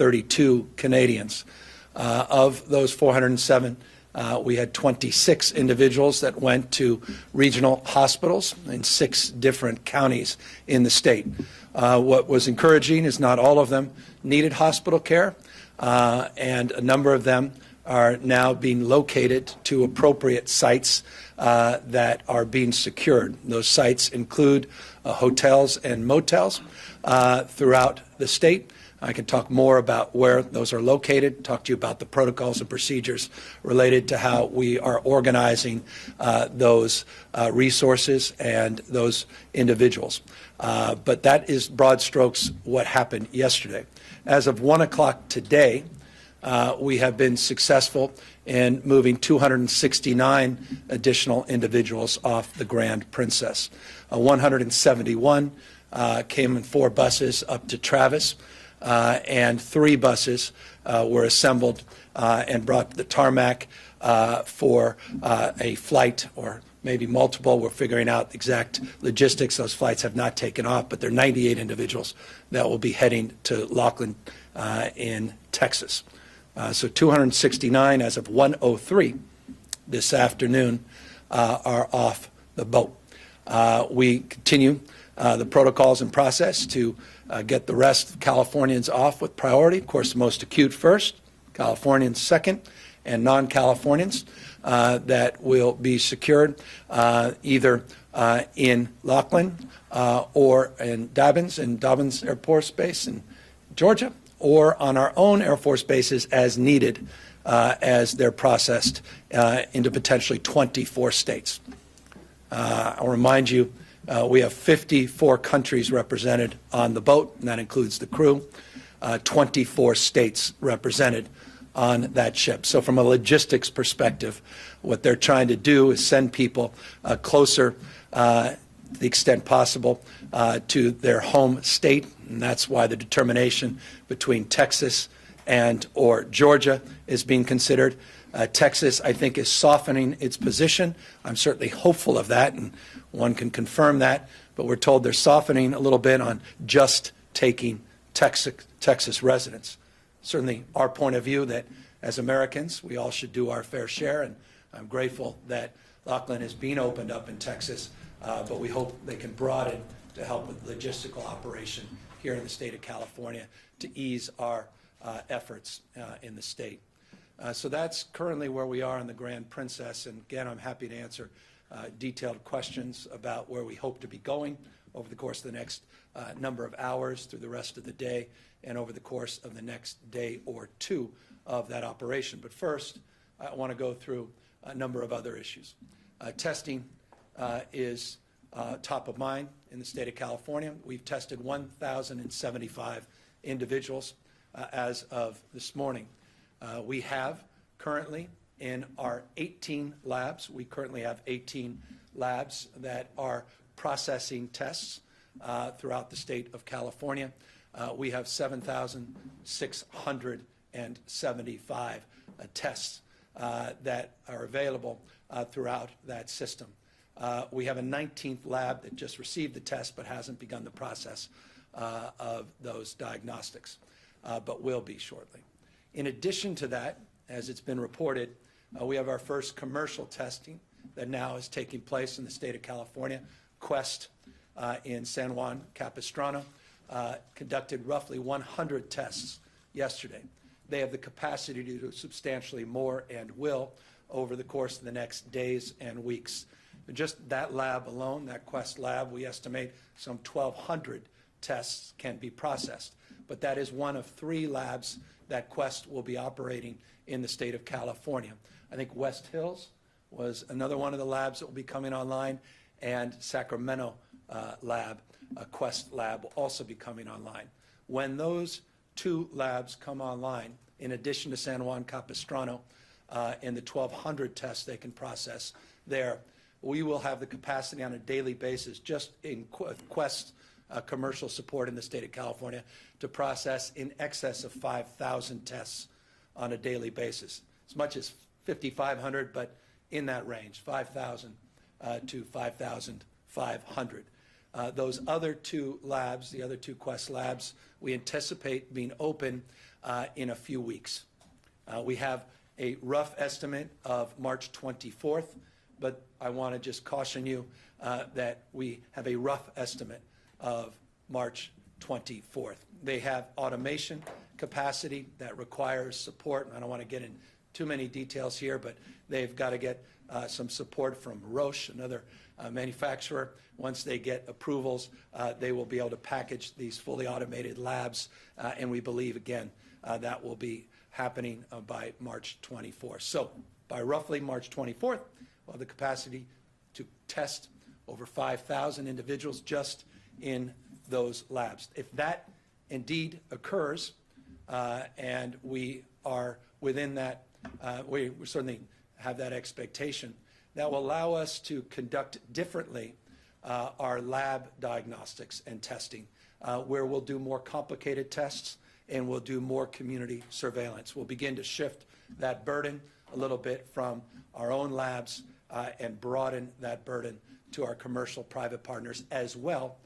32 Canadians. Of those 407, we had 26 individuals that went to regional hospitals in 6 different counties in the state. What was encouraging is not all of them needed hospital care, and a number of them are now being located to appropriate sites that are being secured. Those sites include hotels and motels throughout the state. I can talk more about where those are located, talk to you about the protocols and procedures related to how we are organizing those resources and those individuals. But that is broad strokes what happened yesterday. As of 1 o'clock today, we have been successful in moving 269 additional individuals off the Grand Princess. 171 came in 4 buses up to Travis, and 3 buses were assembled and brought to the tarmac for a flight, or maybe multiple. We're figuring out the exact logistics. Those flights have not taken off, but there are 98 individuals that will be heading to Laughlin in Texas. So 269 as of 1:03 this afternoon are off the boat. We continue the protocols and process to get the rest of Californians off with priority. Of course, the most acute first, Californians second, and non-Californians that will be secured either in Laughlin or in Dobbins Air Force Base in Georgia, or on our own Air Force bases as needed as they're processed into potentially 24 states. I'll remind you, we have 54 countries represented on the boat, and that includes the crew, 24 states represented on that ship. So from a logistics perspective, what they're trying to do is send people closer to the extent possible to their home state, and that's why the determination between Texas and or Georgia is being considered. Texas, I think, is softening its position. I'm certainly hopeful of that, and one can confirm that, but we're told they're softening a little bit on just taking Texas residents. Certainly our point of view that as Americans, we all should do our fair share, and I'm grateful that Laughlin is being opened up in Texas, but we hope they can broaden to help with logistical operation here in the state of California to ease our efforts in the state. So that's currently where we are on the Grand Princess, and again, I'm happy to answer detailed questions about where we hope to be going over the course of the next number of hours, through the rest of the day, and over the course of the next day or two of that operation. But first, I want to go through a number of other issues. Testing is top of mind in the state of California. We've tested 1,075 individuals as of this morning. We have currently in our 18 labs, we currently have 18 labs that are processing tests throughout the state of California. We have 7,675 tests that are available throughout that system. We have a 19th lab that just received the test but hasn't begun the process of those diagnostics, but will be shortly. In addition to that, as it's been reported, we have our first commercial testing that now is taking place in the state of California. Quest in San Juan Capistrano conducted roughly 100 tests yesterday. They have the capacity to do substantially more and will over the course of the next days and weeks. Just that lab alone, that Quest lab, we estimate some 1,200 tests can be processed. But that is one of 3 labs that Quest will be operating in the state of California. I think West Hills was another one of the labs that will be coming online, and Sacramento lab, Quest lab, will also be coming online. When those 2 labs come online, in addition to San Juan Capistrano and the 1,200 tests they can process there, we will have the capacity on a daily basis, just in Quest commercial support in the state of California, to process in excess of 5,000 tests on a daily basis. As much as 5,500, but in that range, 5,000 to 5,500. Those other 2 labs, the other 2 Quest labs, we anticipate being open in a few weeks. We have a rough estimate of March 24th, but I want to just caution you that we have a rough estimate of March 24th. They have automation capacity that requires support. I don't want to get in too many details here, but they've got to get some support from Roche, another manufacturer. Once they get approvals, they will be able to package these fully automated labs, and we believe, again, that will be happening by March 24th. So by roughly March 24th, we'll have the capacity to test over 5,000 individuals just in those labs. If that indeed occurs, and we are within that, we certainly have that expectation, that will allow us to conduct differently our lab diagnostics and testing, where we'll do more complicated tests and we'll do more community surveillance. We'll begin to shift that burden a little bit from our own labs and broaden that burden to our commercial private partners as well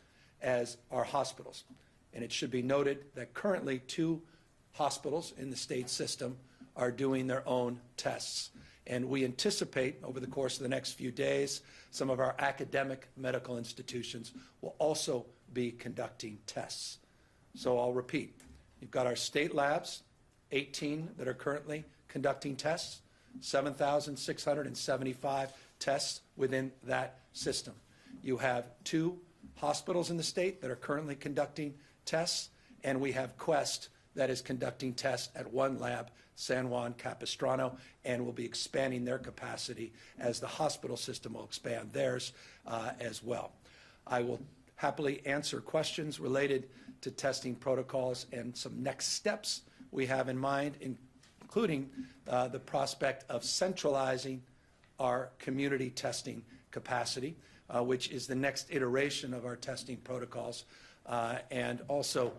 as our hospitals. And it should be noted that currently 2 hospitals in the state system are doing their own tests. And we anticipate over the course of the next few days, some of our academic medical institutions will also be conducting tests. So I'll repeat, you've got our state labs, 18 that are currently conducting tests, 7,675 tests within that system. You have 2 hospitals in the state that are currently conducting tests, and we have Quest that is conducting tests at 1 lab, San Juan Capistrano, and will be expanding their capacity as the hospital system will expand theirs as well. I will happily answer questions related to testing protocols and some next steps we have in mind, including the prospect of centralizing our community testing capacity, which is the next iteration of our testing protocols, and also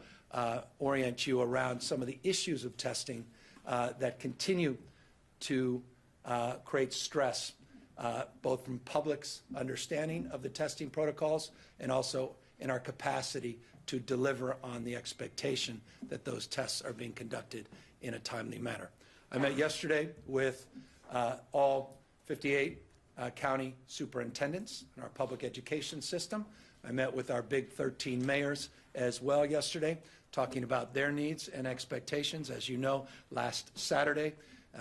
orient you around some of the issues of testing that continue to create stress, both from public's understanding of the testing protocols and also in our capacity to deliver on the expectation that those tests are being conducted in a timely manner. I met yesterday with all 58 county superintendents in our public education system. I met with our big 13 mayors as well yesterday, talking about their needs and expectations. As you know, last Saturday,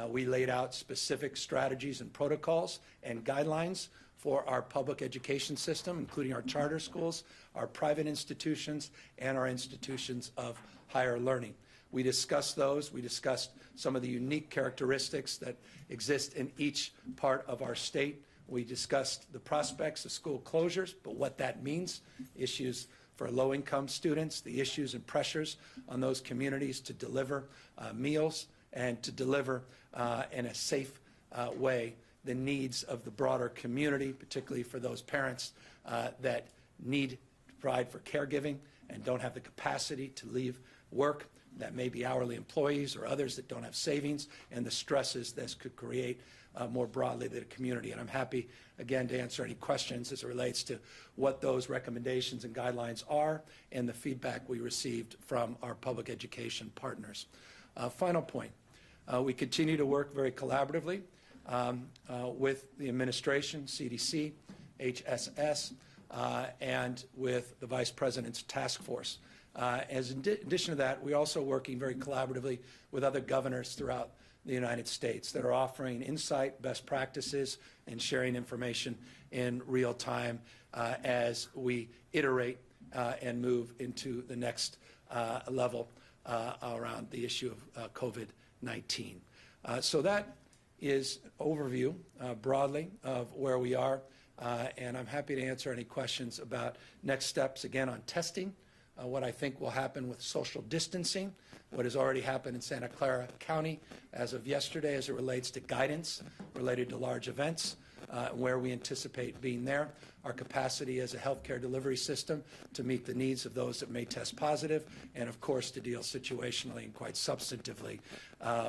we laid out specific strategies and protocols and guidelines for our public education system, including our charter schools, our private institutions, and our institutions of higher learning. We discussed those. We discussed some of the unique characteristics that exist in each part of our state. We discussed the prospects of school closures, but what that means, issues for low-income students, the issues and pressures on those communities to deliver meals and to deliver in a safe way the needs of the broader community, particularly for those parents that need to provide for caregiving and don't have the capacity to leave work, that may be hourly employees or others that don't have savings, and the stresses this could create more broadly to the community. And I'm happy, again, to answer any questions as it relates to what those recommendations and guidelines are and the feedback we received from our public education partners. Final point, we continue to work very collaboratively with the administration, CDC, HSS, and with the Vice President's task force. As in addition to that, we're also working very collaboratively with other governors throughout the United States that are offering insight, best practices, and sharing information in real time as we iterate and move into the next level around the issue of COVID-19. So that is an overview broadly of where we are, and I'm happy to answer any questions about next steps, again, on testing, what I think will happen with social distancing, what has already happened in Santa Clara County as of yesterday as it relates to guidance related to large events, where we anticipate being there, our capacity as a healthcare delivery system to meet the needs of those that may test positive, and of course to deal situationally and quite substantively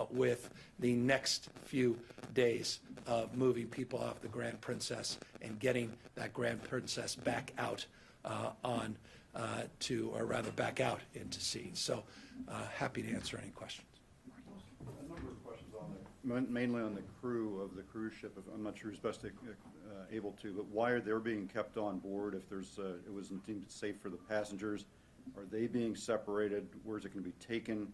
with the next few days of moving people off the Grand Princess and getting that Grand Princess back out or rather back out into sea. So happy to answer any questions. mainly on the crew of the cruise ship. I'm not sure who's best able to, but why are they being kept on board if there's it wasn't deemed safe for the passengers? Are they being separated? Where is it going to be taken?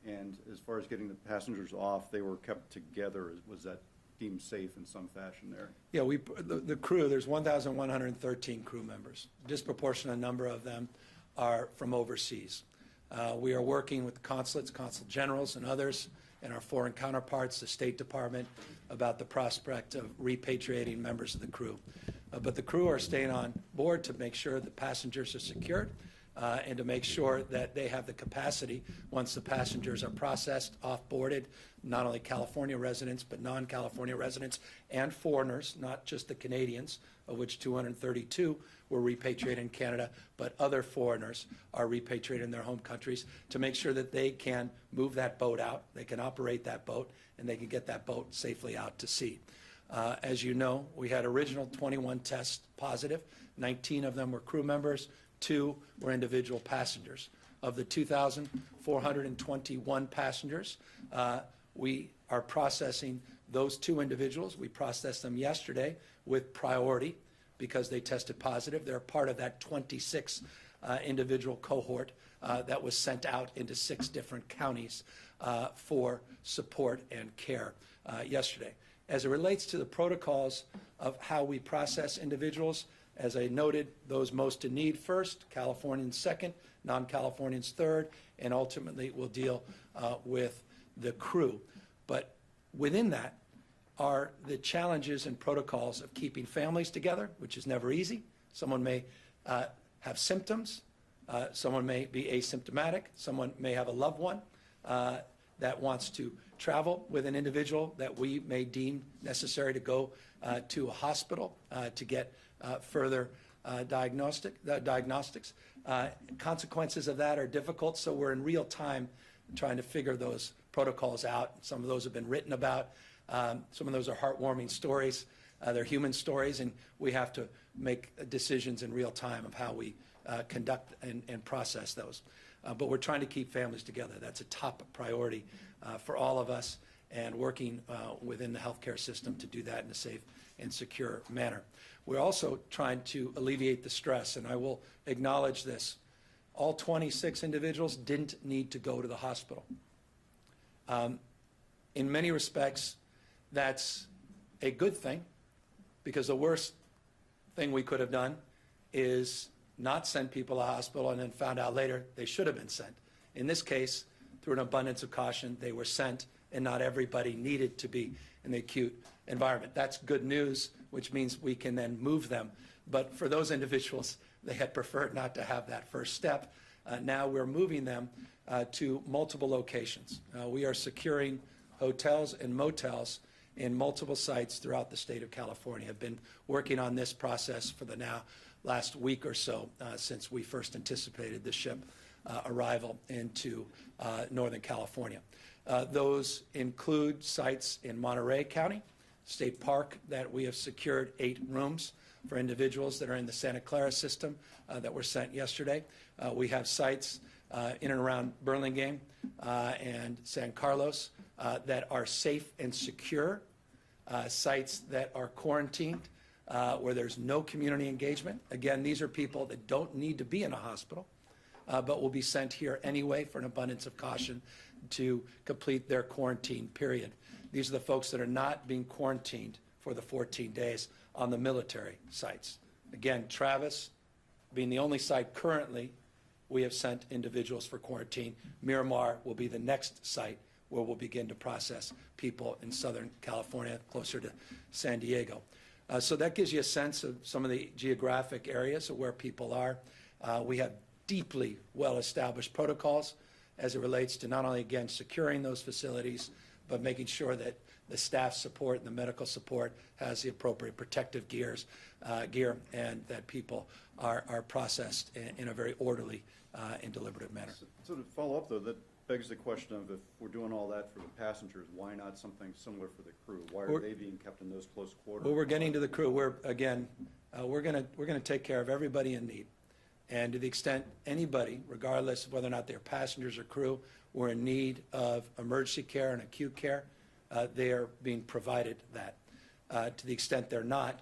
And as far as getting the passengers off, they were kept together. Was that deemed safe in some fashion there? Yeah, the crew, there's 1,113 crew members. A disproportionate number of them are from overseas. We are working with the consulates, consul generals, and others, and our foreign counterparts, the State Department, about the prospect of repatriating members of the crew. But the crew are staying on board to make sure that passengers are secured and to make sure that they have the capacity, once the passengers are processed, off-boarded, not only California residents, but non-California residents and foreigners, not just the Canadians, of which 232 were repatriated in Canada, but other foreigners are repatriated in their home countries, to make sure that they can move that boat out, they can operate that boat, and they can get that boat safely out to sea. As you know, we had original 21 tests positive. 19 of them were crew members. 2 were individual passengers. Of the 2,421 passengers, we are processing those 2 individuals. We processed them yesterday with priority because they tested positive. They're part of that 26 individual cohort that was sent out into 6 different counties for support and care yesterday. As it relates to the protocols of how we process individuals, as I noted, those most in need first, Californians second, non-Californians third, and ultimately we'll deal with the crew. But within that are the challenges and protocols of keeping families together, which is never easy. Someone may have symptoms, someone may be asymptomatic, someone may have a loved one that wants to travel with an individual that we may deem necessary to go to a hospital to get further diagnostics. Consequences of that are difficult, so we're in real time trying to figure those protocols out. Some of those have been written about. Some of those are heartwarming stories. They're human stories, and we have to make decisions in real time of how we conduct and process those. But we're trying to keep families together. That's a top priority for all of us, and working within the healthcare system to do that in a safe and secure manner. We're also trying to alleviate the stress, and I will acknowledge this. All 26 individuals didn't need to go to the hospital. In many respects, that's a good thing, because the worst thing we could have done is not send people to the hospital and then found out later they should have been sent. In this case, through an abundance of caution, they were sent, and not everybody needed to be in the acute environment. That's good news, which means we can then move them. But for those individuals, they had preferred not to have that first step. Now we're moving them to multiple locations. We are securing hotels and motels in multiple sites throughout the state of California. Have been working on this process for the last week or so since we first anticipated the ship arrival into Northern California. Those include sites in Monterey County, State Park, that we have secured 8 rooms for individuals that are in the Santa Clara system that were sent yesterday. We have sites in and around Burlingame and San Carlos that are safe and secure, sites that are quarantined, where there's no community engagement. Again, these are people that don't need to be in a hospital, but will be sent here anyway for an abundance of caution to complete their quarantine period. These are the folks that are not being quarantined for the 14 days on the military sites. Again, Travis being the only site currently we have sent individuals for quarantine. Miramar will be the next site where we'll begin to process people in Southern California, closer to San Diego. So that gives you a sense of some of the geographic areas of where people are. We have deeply well-established protocols as it relates to not only, again, securing those facilities, but making sure that the staff support and the medical support has the appropriate protective gear, and that people are processed in a very orderly and deliberative manner. So to follow up, though, that begs the question of, if we're doing all that for the passengers, why not something similar for the crew? Why are they being kept in those close quarters? Well, we're getting to the crew. We're going to take care of everybody in need. And to the extent anybody, regardless of whether or not they're passengers or crew, were in need of emergency care and acute care, they are being provided that. To the extent they're not,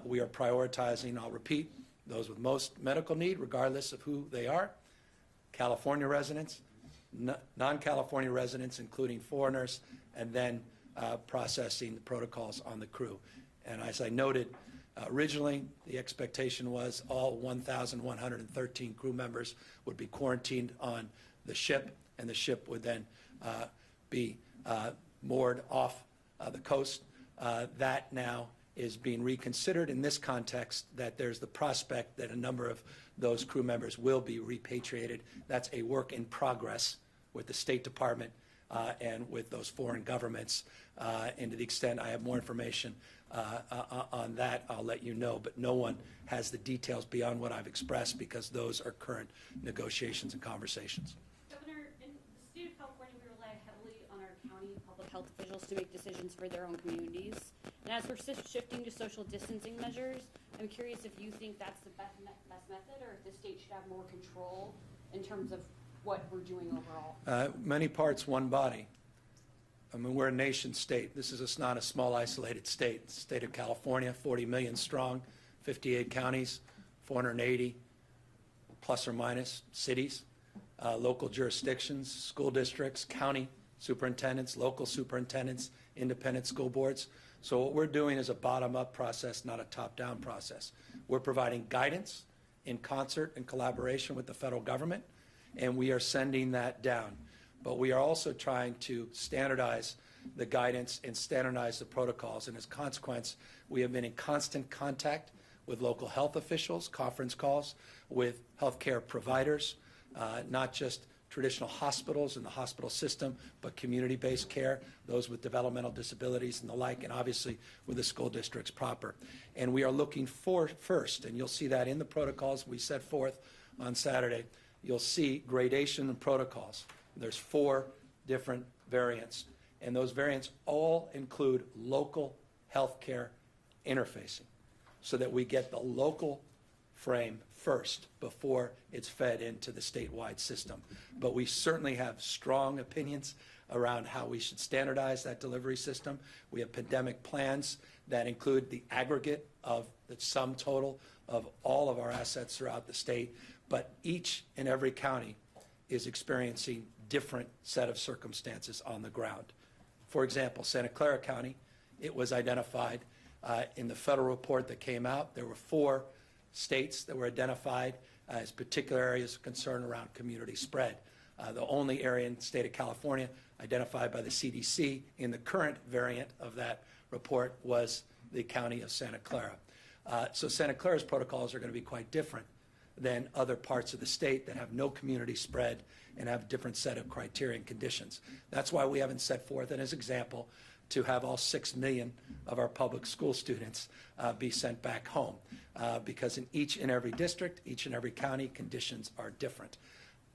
we are prioritizing, I'll repeat, those with most medical need, regardless of who they are, California residents, non-California residents, including foreigners, and then processing the protocols on the crew. And as I noted, originally, the expectation was all 1,113 crew members would be quarantined on the ship, and the ship would then be moored off the coast. That now is being reconsidered in this context, that there's the prospect that a number of those crew members will be repatriated. That's a work in progress with the State Department and with those foreign governments. And to the extent I have more information on that, I'll let you know. But no one has the details beyond what I've expressed, because those are current negotiations and conversations. Governor, in the state of California, we rely heavily on our county public health officials to make decisions for their own communities. And as we're shifting to social distancing measures, I'm curious if you think that's the best method, or if the state should have more control in terms of what we're doing overall. Many parts, one body. I mean, we're a nation state. This is not a small, isolated state. The state of California, 40 million strong, 58 counties, 480 plus or minus cities, local jurisdictions, school districts, county superintendents, local superintendents, independent school boards. So what we're doing is a bottom-up process, not a top-down process. We're providing guidance in concert and collaboration with the federal government, and we are sending that down. But we are also trying to standardize the guidance and standardize the protocols. And as a consequence, we have been in constant contact with local health officials, conference calls with healthcare providers, not just traditional hospitals and the hospital system, but community-based care, those with developmental disabilities and the like, and obviously with the school districts proper. And we are looking for first, and you'll see that in the protocols we set forth on Saturday, you'll see gradation and protocols. There's 4 different variants, and those variants all include local healthcare interfacing, so that we get the local frame first before it's fed into the statewide system. But we certainly have strong opinions around how we should standardize that delivery system. We have pandemic plans that include the aggregate of the sum total of all of our assets throughout the state, but each and every county is experiencing different set of circumstances on the ground. For example, Santa Clara County, it was identified in the federal report that came out, there were 4 states that were identified as particular areas of concern around community spread. The only area in the state of California identified by the CDC in the current variant of that report was the county of Santa Clara. So Santa Clara's protocols are going to be quite different than other parts of the state that have no community spread and have a different set of criteria and conditions. That's why we haven't set forth, and as an example, to have all 6 million of our public school students be sent back home, because in each and every district, each and every county, conditions are different.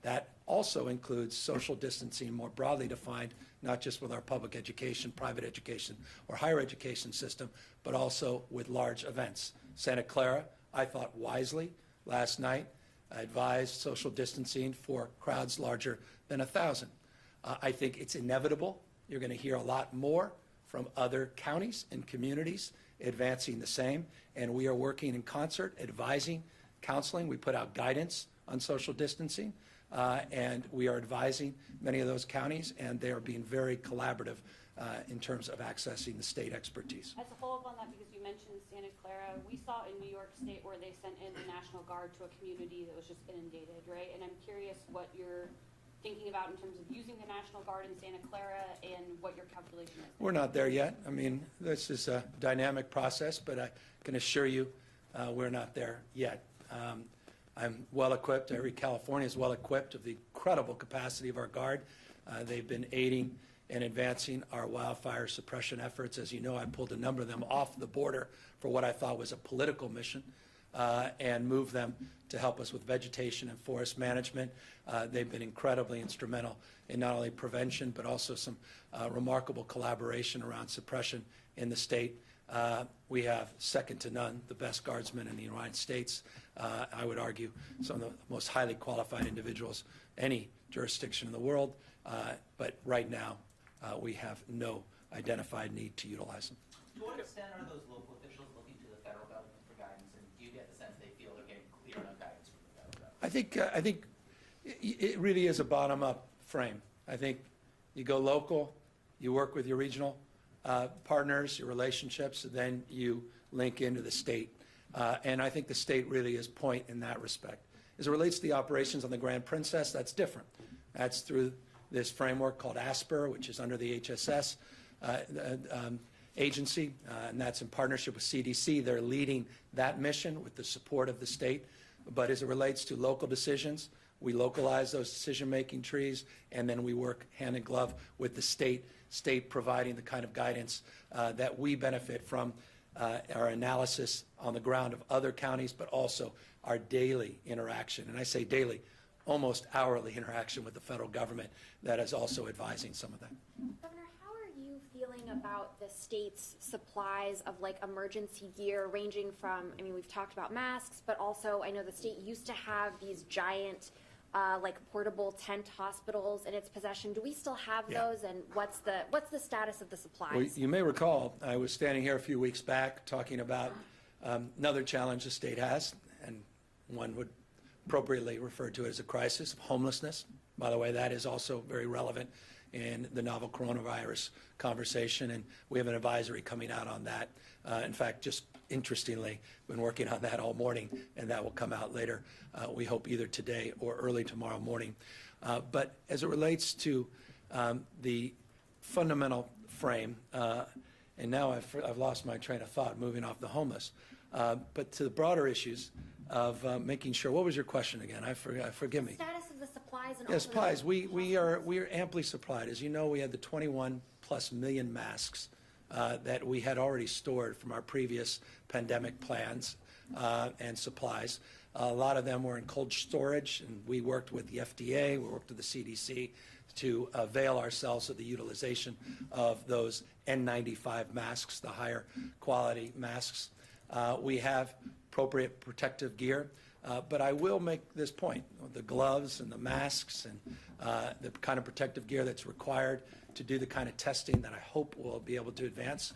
That also includes social distancing more broadly defined, not just with our public education, private education, or higher education system, but also with large events. Santa Clara, I thought wisely, last night advised social distancing for crowds larger than 1,000. I think it's inevitable. You're going to hear a lot more from other counties and communities advancing the same, and we are working in concert, advising, counseling. We put out guidance on social distancing, and we are advising many of those counties, and they are being very collaborative in terms of accessing the state expertise. As a follow-up on that, because you mentioned Santa Clara, we saw in New York State where they sent in the National Guard to a community that was just inundated, right? And I'm curious what you're thinking about in terms of using the National Guard in Santa Clara and what your calculation is. We're not there yet. I mean, this is a dynamic process, but I can assure you we're not there yet. I'm well equipped. Every California is well equipped of the incredible capacity of our Guard. They've been aiding and advancing our wildfire suppression efforts. As you know, I pulled a number of them off the border for what I thought was a political mission and moved them to help us with vegetation and forest management. They've been incredibly instrumental in not only prevention, but also some remarkable collaboration around suppression in the state. We have second to none, the best guardsmen in the United States. I would argue some of the most highly qualified individuals any jurisdiction in the world. But right now, we have no identified need to utilize them. To what extent are those local officials looking to the federal government for guidance, and do you get the sense they feel they're getting clear enough guidance from the federal government? I think it really is a bottom-up frame. I think you go local, you work with your regional partners, your relationships, then you link into the state. And I think the state really is point in that respect. As it relates to the operations on the Grand Princess, that's different. That's through this framework called ASPR, which is under the HSS agency, and that's in partnership with CDC. They're leading that mission with the support of the state. But as it relates to local decisions, we localize those decision-making trees, and then we work hand in glove with the state providing the kind of guidance that we benefit from our analysis on the ground of other counties, but also our daily interaction. And I say daily, almost hourly interaction with the federal government that is also advising some of that. Governor, how are you feeling about the state's supplies of like emergency gear ranging from, I mean, we've talked about masks, but also I know the state used to have these giant like portable tent hospitals in its possession. Do we still have those, and what's the status of the supplies? Well, you may recall, I was standing here a few weeks back talking about another challenge the state has, and one would appropriately refer to it as a crisis of homelessness. By the way, that is also very relevant in the novel coronavirus conversation, and we have an advisory coming out on that. In fact, just interestingly, been working on that all morning, and that will come out later, we hope either today or early tomorrow morning. But as it relates to the fundamental frame, and now I've lost my train of thought moving off the homeless, but to the broader issues of making sure, what was your question again? Forgive me. Status of the supplies and Yes, also supplies. the We are amply supplied. As you know, we had the 21+ million masks that we had already stored from our previous pandemic plans and supplies. A lot of them were in cold storage, and we worked with the FDA, we worked with the CDC to avail ourselves of the utilization of those N95 masks, the higher quality masks. We have appropriate protective gear. But I will make this point, the gloves and the masks and the kind of protective gear that's required to do the kind of testing that I hope we'll be able to advance.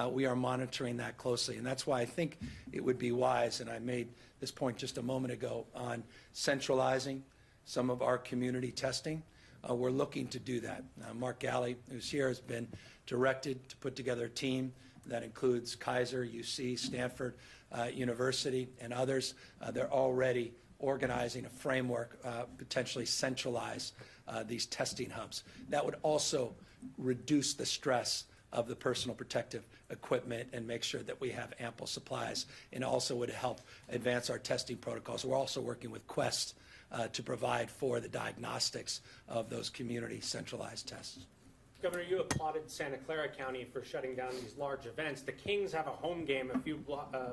We are monitoring that closely, and that's why I think it would be wise, and I made this point just a moment ago, on centralizing some of our community testing. We're looking to do that. Mark Galley, who's here, has been directed to put together a team that includes Kaiser, UC, Stanford University, and others. They're already organizing a framework, potentially centralize these testing hubs. That would also reduce the stress of the personal protective equipment and make sure that we have ample supplies, and also would help advance our testing protocols. We're also working with Quest to provide for the diagnostics of those community centralized tests. Governor, you applauded Santa Clara County for shutting down these large events. The Kings have a home game a few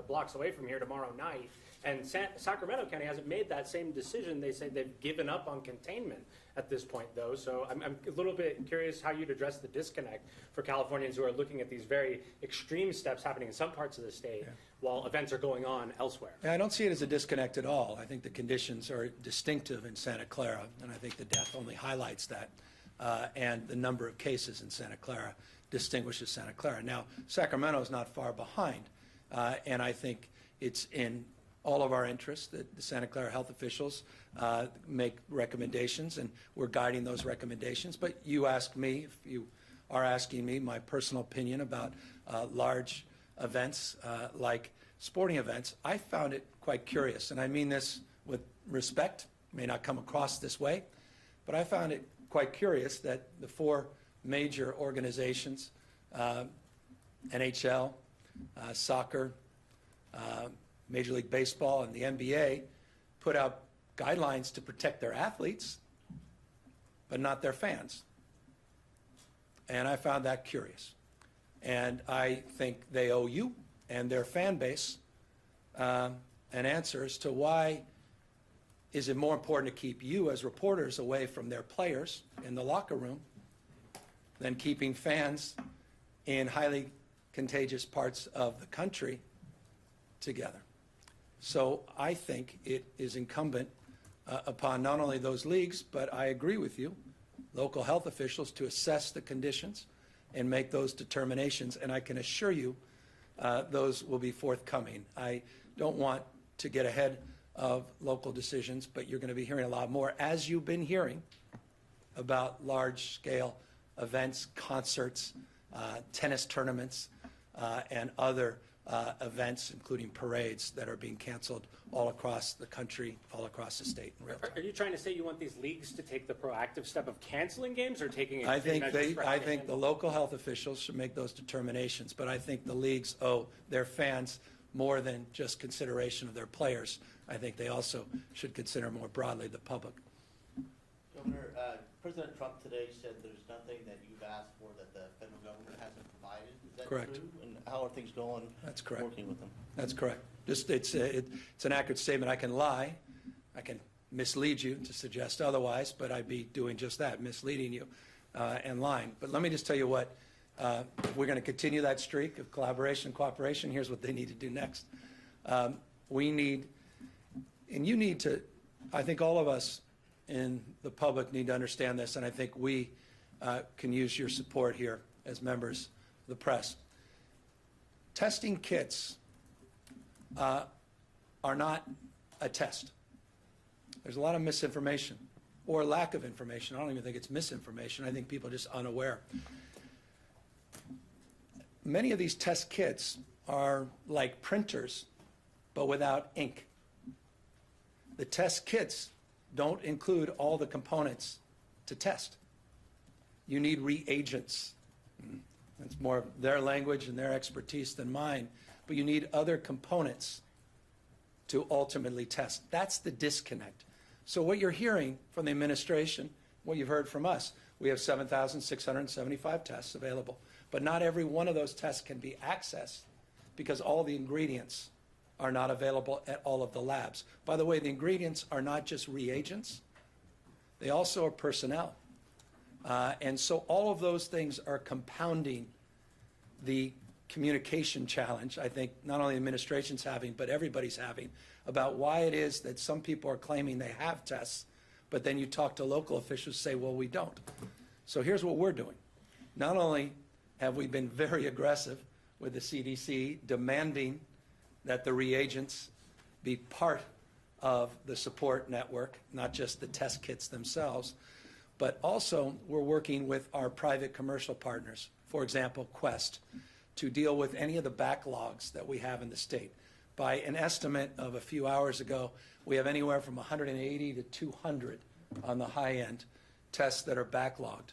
blocks away from here tomorrow night, and Sacramento County hasn't made that same decision. They say they've given up on containment at this point, though. So I'm a little bit curious how you'd address the disconnect for Californians who are looking at these very extreme steps happening in some parts of the state while events are going on elsewhere. Yeah, I don't see it as a disconnect at all. I think the conditions are distinctive in Santa Clara, and I think the death only highlights that. And the number of cases in Santa Clara distinguishes Santa Clara. Now, Sacramento is not far behind, and I think it's in all of our interests that the Santa Clara health officials make recommendations, and we're guiding those recommendations. But you asked me, if you are asking me, my personal opinion about large events like sporting events. I found it quite curious, and I mean this with respect, may not come across this way, but I found it quite curious that the four major organizations, NHL, soccer, Major League Baseball, and the NBA, put out guidelines to protect their athletes, but not their fans. And I found that curious. And I think they owe you and their fan base an answer as to why is it more important to keep you as reporters away from their players in the locker room than keeping fans in highly contagious parts of the country together. So I think it is incumbent upon not only those leagues, but I agree with you, local health officials to assess the conditions and make those determinations. And I can assure you those will be forthcoming. I don't want to get ahead of local decisions, but you're going to be hearing a lot more, as you've been hearing, about large-scale events, concerts, tennis tournaments, and other events, including parades, that are being canceled all across the country, all across the state in real time. Are you trying to say you want these leagues to take the proactive step of canceling games or taking I extreme think measures for how I to think the handle local health officials should make those determinations, but I think the leagues owe their fans more than just consideration of their players. I think they also should consider more broadly the public. Governor, President Trump today said there's nothing that you've asked for that the federal government hasn't provided. Is that Correct. true? And how are things going? That's correct. Working with them. That's correct. Just it's an accurate statement. I can lie, I can mislead you to suggest otherwise, but I'd be doing just that, misleading you and lying. But let me just tell you what, if we're going to continue that streak of collaboration, cooperation, here's what they need to do next. We need, and you need to, I think all of us in the public need to understand this, and I think we can use your support here as members of the press. Testing kits are not a test. There's a lot of misinformation or lack of information. I don't even think it's misinformation. I think people are just unaware. Many of these test kits are like printers, but without ink. The test kits don't include all the components to test. You need reagents. That's more of their language and their expertise than mine, but you need other components to ultimately test. That's the disconnect. So what you're hearing from the administration, what you've heard from us, we have 7,675 tests available, but not every one of those tests can be accessed because all the ingredients are not available at all of the labs. By the way, the ingredients are not just reagents, they also are personnel. And so all of those things are compounding the communication challenge, I think not only the administration's having, but everybody's having, about why it is that some people are claiming they have tests, but then you talk to local officials and say, well, we don't. So here's what we're doing. Not only have we been very aggressive with the CDC demanding that the reagents be part of the support network, not just the test kits themselves, but also we're working with our private commercial partners, for example, Quest, to deal with any of the backlogs that we have in the state. By an estimate of a few hours ago, we have anywhere from 180 to 200 on the high end tests that are backlogged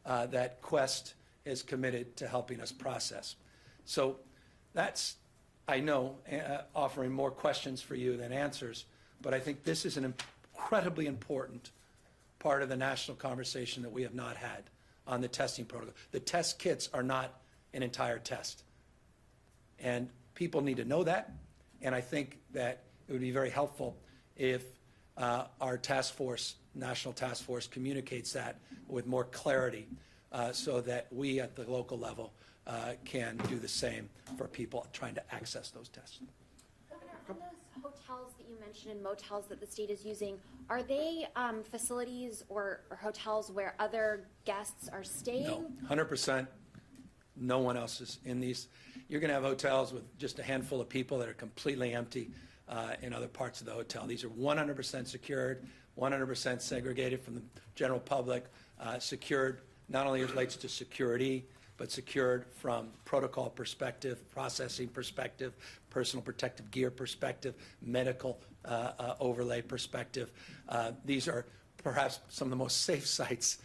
that Quest is committed to helping us process. So that's, I know, offering more questions for you than answers, but I think this is an incredibly important part of the national conversation that we have not had on the testing protocol. The test kits are not an entire test. And people need to know that, and I think that it would be very helpful if our task force, national task force, communicates that with more clarity so that we at the local level can do the same for people trying to access those tests. Governor, on those hotels that you mentioned and motels that the state is using, are they facilities or hotels where other guests are staying? No, 100%. No one else is in these. You're going to have hotels with just a handful of people that are completely empty in other parts of the hotel. These are 100% secured, 100% segregated from the general public, secured not only as relates to security, but secured from protocol perspective, processing perspective, personal protective gear perspective, medical overlay perspective. These are perhaps some of the most safe sites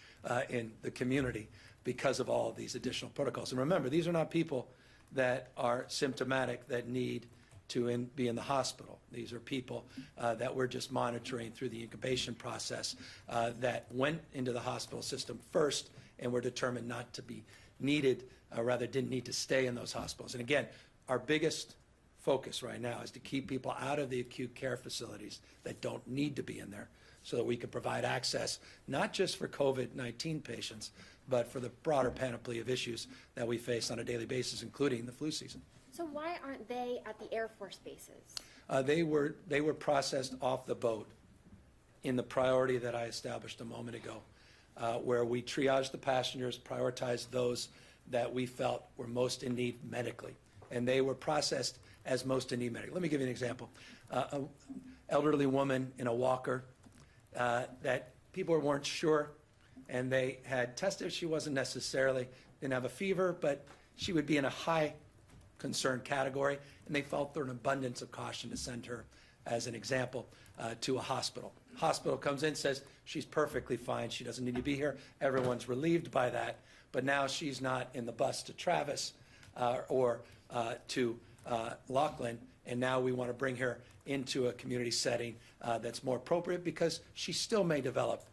in the community because of all of these additional protocols. And remember, these are not people that are symptomatic that need to be in the hospital. These are people that we're just monitoring through the incubation process that went into the hospital system first and were determined not to be needed, rather didn't need to stay in those hospitals. And again, our biggest focus right now is to keep people out of the acute care facilities that don't need to be in there so that we can provide access, not just for COVID-19 patients, but for the broader panoply of issues that we face on a daily basis, including the flu season. So why aren't they at the Air Force bases? They were processed off the boat in the priority that I established a moment ago. where we triaged the passengers, prioritized those that we felt were most in need medically, and they were processed as most in need medically. Let me give you an example. An elderly woman in a walker that people weren't sure, and they had tested. She wasn't necessarily, didn't have a fever, but she would be in a high concern category, and they felt there an abundance of caution to send her, as an example, to a hospital. Hospital comes in, says she's perfectly fine, she doesn't need to be here. Everyone's relieved by that, but now she's not in the bus to Travis or to Laughlin, and now we want to bring her into a community setting that's more appropriate, because she still may develop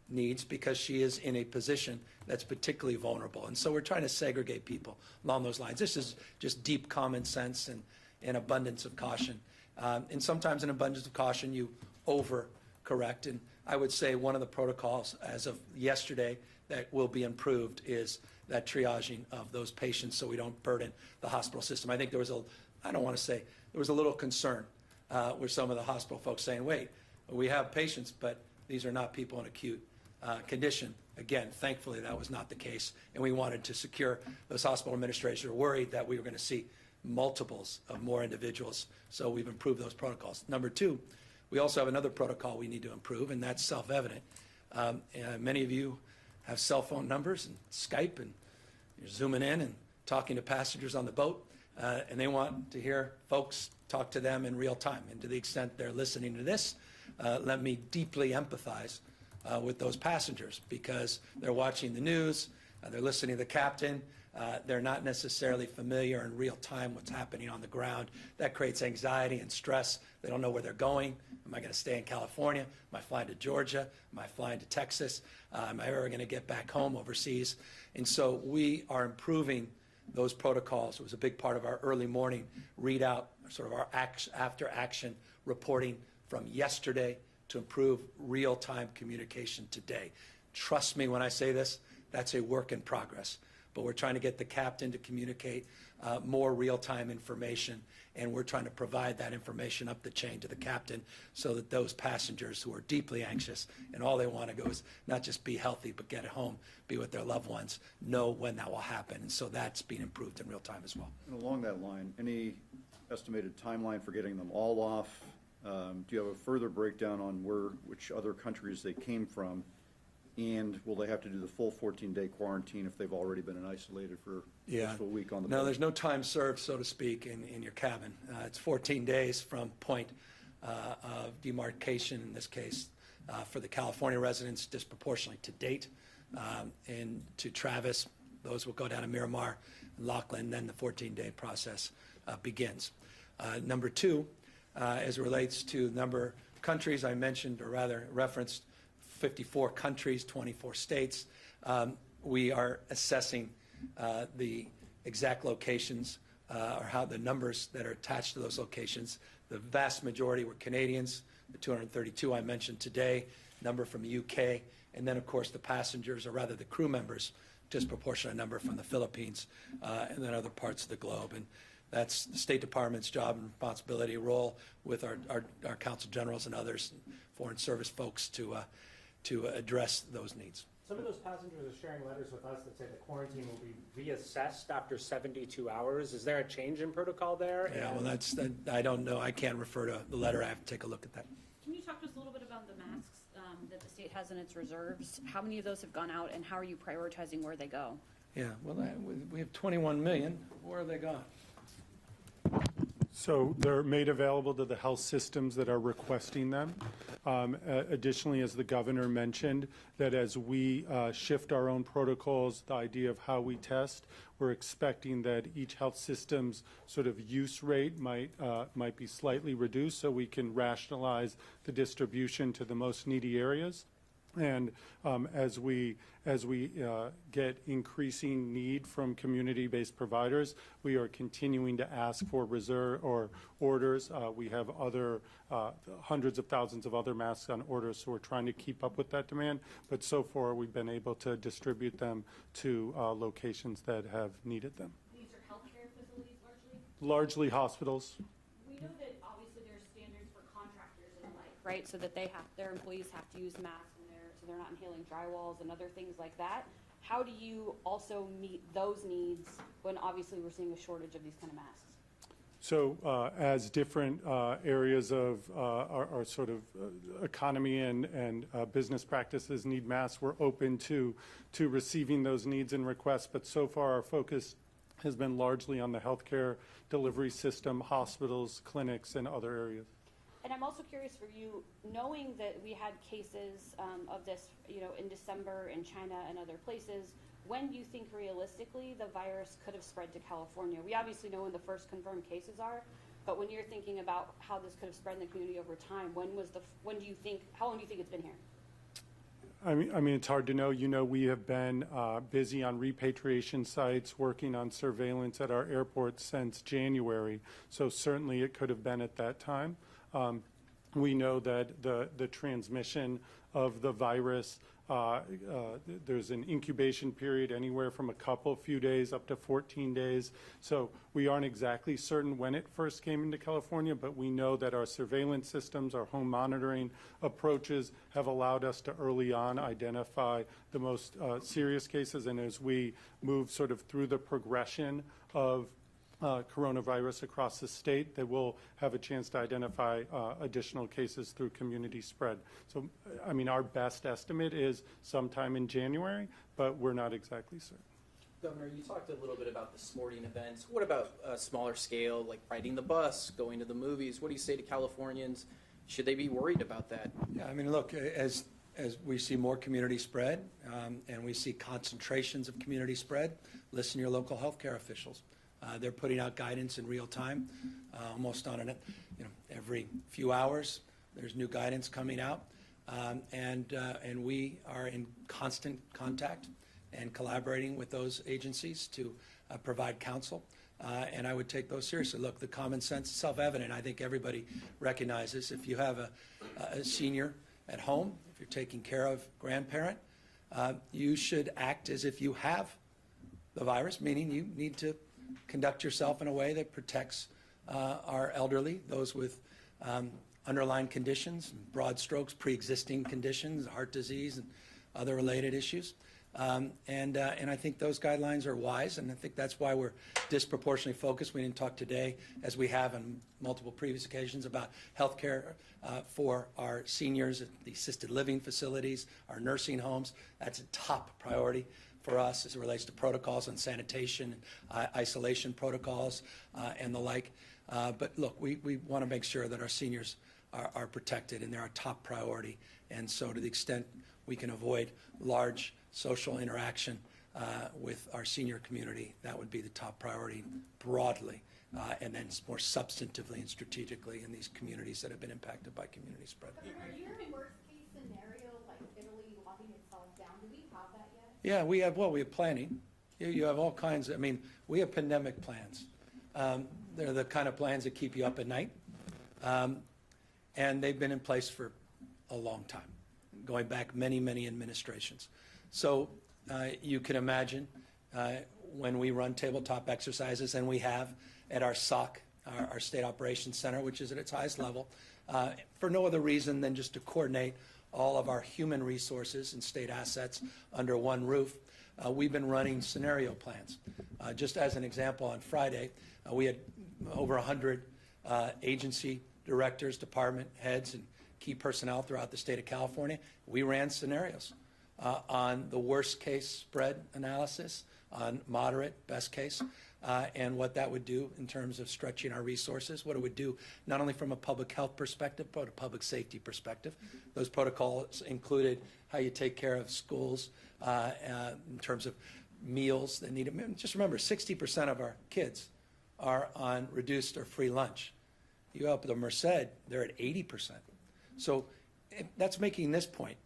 needs because she is in a position that's particularly vulnerable. And so we're trying to segregate people along those lines. This is just deep common sense and an abundance of caution. And sometimes in abundance of caution, you overcorrect. And I would say one of the protocols as of yesterday that will be improved is that triaging of those patients so we don't burden the hospital system. I think there was I don't want to say, there was a little concern with some of the hospital folks saying, wait, we have patients, but these are not people in acute condition. Again, thankfully, that was not the case, and we wanted to secure those hospital administrators were worried that we were going to see multiples of more individuals, so we've improved those protocols. Number two, we also have another protocol we need to improve, and that's self-evident. Many of you have cell phone numbers and Skype, and you're zooming in and talking to passengers on the boat, and they want to hear folks talk to them in real time. And to the extent they're listening to this, let me deeply empathize with those passengers, because they're watching the news, they're listening to the captain, they're not necessarily familiar in real time what's happening on the ground. That creates anxiety and stress. They don't know where they're going. Am I going to stay in California? Am I flying to Georgia? Am I flying to Texas? Am I ever going to get back home overseas? And so we are improving those protocols. It was a big part of our early morning readout, sort of our after action reporting from yesterday to improve real-time communication today. Trust me when I say this, that's a work in progress. But we're trying to get the captain to communicate more real-time information, and we're trying to provide that information up the chain to the captain so that those passengers who are deeply anxious and all they want to go is not just be healthy but get home, be with their loved ones, know when that will happen. And so that's being improved in real time as well. And along that line, any estimated timeline for getting them all off? Do you have a further breakdown on which other countries they came from? And will they have to do the full 14-day quarantine if they've already been isolated for close to a week on the boat? No, there's no time served, so to speak, in your cabin. It's 14 days from point of demarcation, in this case, for the California residents disproportionately to date. And to Travis, those will go down to Miramar, Laughlin, then the 14-day process begins. Number two, as it relates to number of countries, I mentioned, or rather referenced 54 countries, 24 states. We are assessing the exact locations or how the numbers that are attached to those locations. The vast majority were Canadians, the 232 I mentioned today, number from the UK, and then of course the passengers, or rather the crew members, disproportionate number from the Philippines and then other parts of the globe. And that's the State Department's job and responsibility role with our consul generals and others, foreign service folks, to address those needs. Some of those passengers are sharing letters with us that say the quarantine will be reassessed after 72 hours. Is there a change in protocol there? Yeah, well, I don't know. I can't refer to the letter. I have to take a look at that. Can you talk to us a little bit about the masks that the state has in its reserves? How many of those have gone out, and how are you prioritizing where they go? Yeah, well, we have 21 million. Where have they gone? So they're made available to the health systems that are requesting them. Additionally, as the governor mentioned, that as we shift our own protocols, the idea of how we test, we're expecting that each health system's sort of use rate might be slightly reduced so we can rationalize the distribution to the most needy areas. And as we get increasing need from community-based providers, we are continuing to ask for reserve or orders. We have other hundreds of thousands of other masks on order, so we're trying to keep up with that demand. But so far, we've been able to distribute them to locations that have needed them. These are healthcare facilities largely? Largely hospitals. We know that obviously there's standards for contractors and like, right? So that their employees have to use masks when they're so they're not inhaling drywalls and other things like that. How do you also meet those needs when obviously we're seeing a shortage of these kind of masks? So as different areas of our sort of economy and business practices need masks, we're open to receiving those needs and requests. But so far, our focus has been largely on the healthcare delivery system, hospitals, clinics, and other areas. And I'm also curious for you, knowing that we had cases of this, in December in China and other places, when do you think realistically the virus could have spread to California? We obviously know when the first confirmed cases are, but when you're thinking about how this could have spread in the community over time, how long do you think it's been here? I mean, it's hard to know. We have been busy on repatriation sites, working on surveillance at our airports since January. So certainly it could have been at that time. We know that the transmission of the virus, there's an incubation period anywhere from a few days up to 14 days. So we aren't exactly certain when it first came into California, but we know that our surveillance systems, our home monitoring approaches have allowed us to early on identify the most serious cases. And as we move sort of through the progression of coronavirus across the state, that we'll have a chance to identify additional cases through community spread. So, I mean, our best estimate is sometime in January, but we're not exactly certain. Governor, you talked a little bit about the sporting events. What about a smaller scale, like riding the bus, going to the movies? What do you say to Californians? Should they be worried about that? Yeah, I mean, look, as we see more community spread and we see concentrations of community spread, listen to your local healthcare officials. They're putting out guidance in real time, almost on every few hours. There's new guidance coming out, and we are in constant contact and collaborating with those agencies to provide counsel. And I would take those seriously. Look, the common sense is self-evident. I think everybody recognizes if you have a senior at home, if you're taking care of a grandparent, you should act as if you have the virus, meaning you need to conduct yourself in a way that protects our elderly, those with underlying conditions, broad strokes, pre-existing conditions, heart disease, and other related issues. And I think those guidelines are wise, and I think that's why we're disproportionately focused. We didn't talk today, as we have on multiple previous occasions, about health care for our seniors at the assisted living facilities, our nursing homes. That's a top priority for us as it relates to protocols on sanitation, isolation protocols, and the like. But look, we want to make sure that our seniors are protected, and they're our top priority. And so to the extent we can avoid large social interaction with our senior community, that would be the top priority broadly, and then more substantively and strategically in these communities that have been impacted by community spread. Are you in a worst case scenario like Italy locking itself down? Do we have that yet? Yeah, we have planning. You have all kinds of, we have pandemic plans. They're the kind of plans that keep you up at night. And they've been in place for a long time, going back many, many administrations. So you can imagine when we run tabletop exercises, and we have at our SOC, our State Operations Center, which is at its highest level, for no other reason than just to coordinate all of our human resources and state assets under one roof. We've been running scenario plans. Just as an example, on Friday, we had over 100 agency directors, department heads, and key personnel throughout the state of California. We ran scenarios on the worst case spread analysis, on moderate, best case, and what that would do in terms of stretching our resources, what it would do not only from a public health perspective, but a public safety perspective. Those protocols included how you take care of schools in terms of meals that need it. Just remember, 60% of our kids are on reduced or free lunch. You up the Merced, they're at 80%. So that's making this point.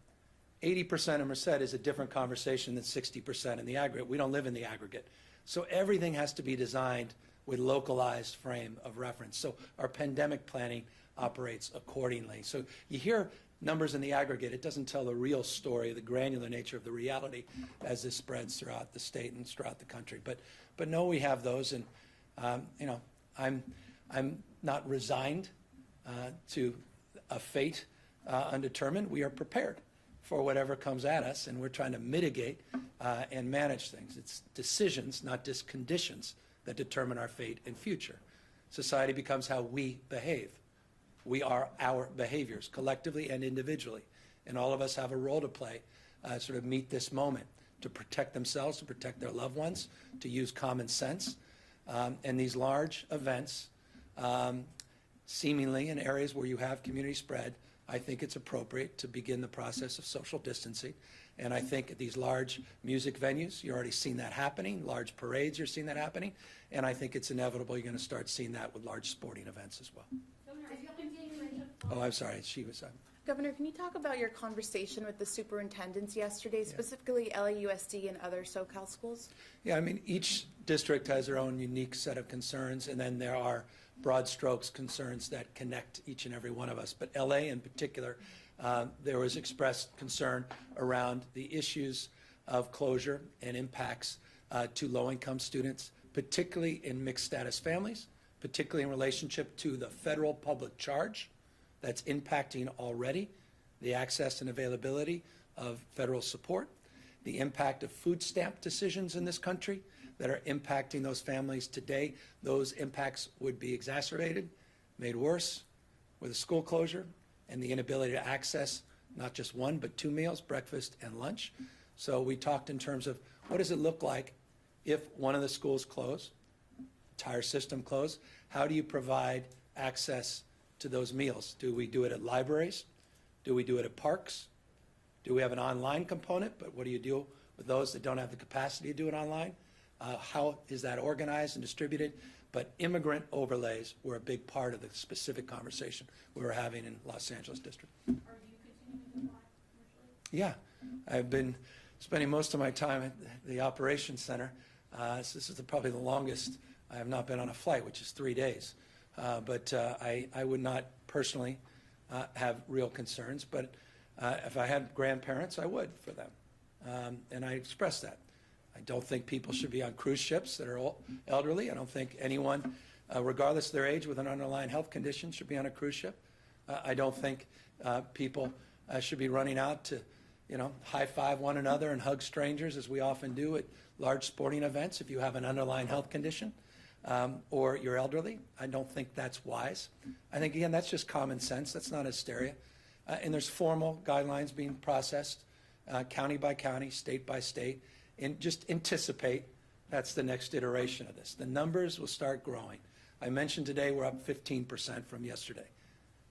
80% of Merced is a different conversation than 60% in the aggregate. We don't live in the aggregate. So everything has to be designed with localized frame of reference. So our pandemic planning operates accordingly. So you hear numbers in the aggregate. It doesn't tell the real story, the granular nature of the reality as this spreads throughout the state and throughout the country. But no, we have those, and I'm not resigned to a fate undetermined. We are prepared for whatever comes at us, and we're trying to mitigate and manage things. It's decisions, not just conditions, that determine our fate and future. Society becomes how we behave. We are our behaviors, collectively and individually, and all of us have a role to play, sort of meet this moment, to protect themselves, to protect their loved ones, to use common sense. And these large events, seemingly in areas where you have community spread, I think it's appropriate to begin the process of social distancing. And I think at these large music venues, you're already seeing that happening. Large parades, you're seeing that happening. And I think it's inevitable you're going to start seeing that with large sporting events as well. Oh, I'm sorry. She was. Governor, can you talk about your conversation with the superintendents yesterday, specifically LAUSD and other SoCal schools? Yeah, I mean, each district has their own unique set of concerns, and then there are broad strokes concerns that connect each and every one of us. But LA in particular, there was expressed concern around the issues of closure and impacts to low-income students, particularly in mixed-status families, particularly in relationship to the federal public charge that's impacting already the access and availability of federal support, the impact of food stamp decisions in this country that are impacting those families today. Those impacts would be exacerbated, made worse with a school closure and the inability to access not just one but two meals, breakfast and lunch. So we talked in terms of what does it look like if one of the schools close, entire system close? How do you provide access to those meals? Do we do it at libraries? Do we do it at parks? Do we have an online component? But what do you do with those that don't have the capacity to do it online? How is that organized and distributed? But immigrant overlays were a big part of the specific conversation we were having in Los Angeles District. Are you continuing to fly commercially? Yeah, I've been spending most of my time at the operations center. So this is probably the longest I have not been on a flight, which is 3 days. But I would not personally have real concerns. But if I had grandparents, I would for them. And I expressed that. I don't think people should be on cruise ships that are elderly. I don't think anyone, regardless of their age, with an underlying health condition should be on a cruise ship. I don't think people should be running out to, high-five one another and hug strangers, as we often do at large sporting events if you have an underlying health condition. Or you're elderly. I don't think that's wise. I think, again, that's just common sense. That's not hysteria. And there's formal guidelines being processed, county by county, state by state, and just anticipate that's the next iteration of this. The numbers will start growing. I mentioned today we're up 15% from yesterday.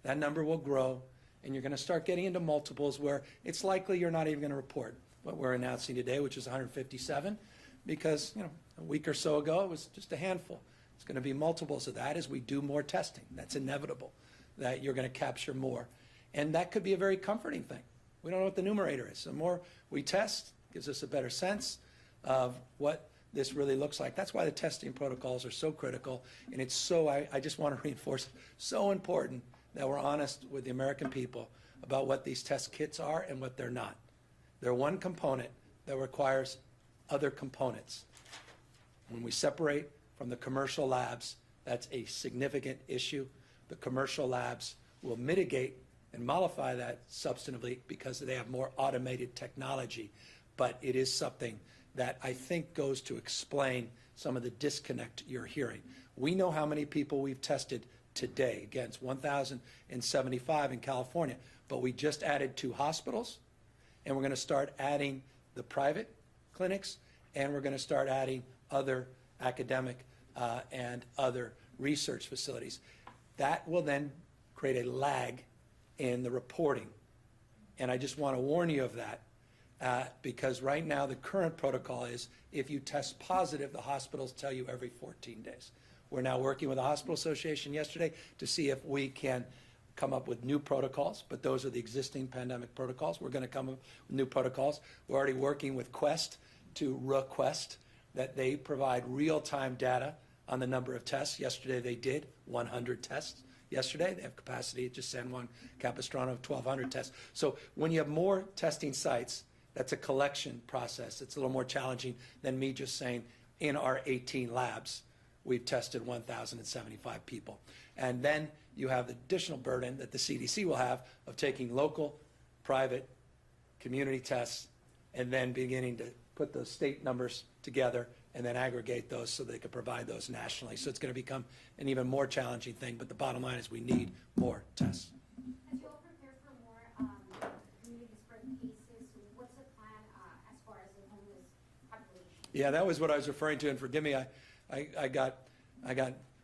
That number will grow, and you're going to start getting into multiples where it's likely you're not even going to report what we're announcing today, which is 157, because, a week or so ago, it was just a handful. It's going to be multiples of that as we do more testing. That's inevitable, that you're going to capture more. And that could be a very comforting thing. We don't know what the numerator is. The more we test, gives us a better sense of what this really looks like. That's why the testing protocols are so critical. And it's so, I just want to reinforce, so important that we're honest with the American people about what these test kits are and what they're not. They're one component that requires other components. When we separate from the commercial labs, that's a significant issue. The commercial labs will mitigate and mollify that substantively because they have more automated technology. But it is something that I think goes to explain some of the disconnect you're hearing. We know how many people we've tested today. Again, it's 1,075 in California, but we just added 2 hospitals, and we're going to start adding the private clinics, and we're going to start adding other academic and other research facilities. That will then create a lag in the reporting. And I just want to warn you of that because right now the current protocol is if you test positive, the hospitals tell you every 14 days. We're now working with the Hospital Association yesterday to see if we can come up with new protocols, but those are the existing pandemic protocols. We're going to come up with new protocols. We're already working with Quest to request that they provide real-time data on the number of tests. Yesterday they did 100 tests. Yesterday they have capacity at just San Juan Capistrano of 1,200 tests. So when you have more testing sites, that's a collection process. It's a little more challenging than me just saying in our 18 labs we've tested 1,075 people. And then you have the additional burden that the CDC will have of taking local, private community tests, and then beginning to put those state numbers together and then aggregate those so they could provide those nationally. So it's going to become an even more challenging thing, but the bottom line is we need more tests. As you all prepare for more community spread cases, what's the plan as far as the homeless population? Yeah, that was what I was referring to, and forgive me, I got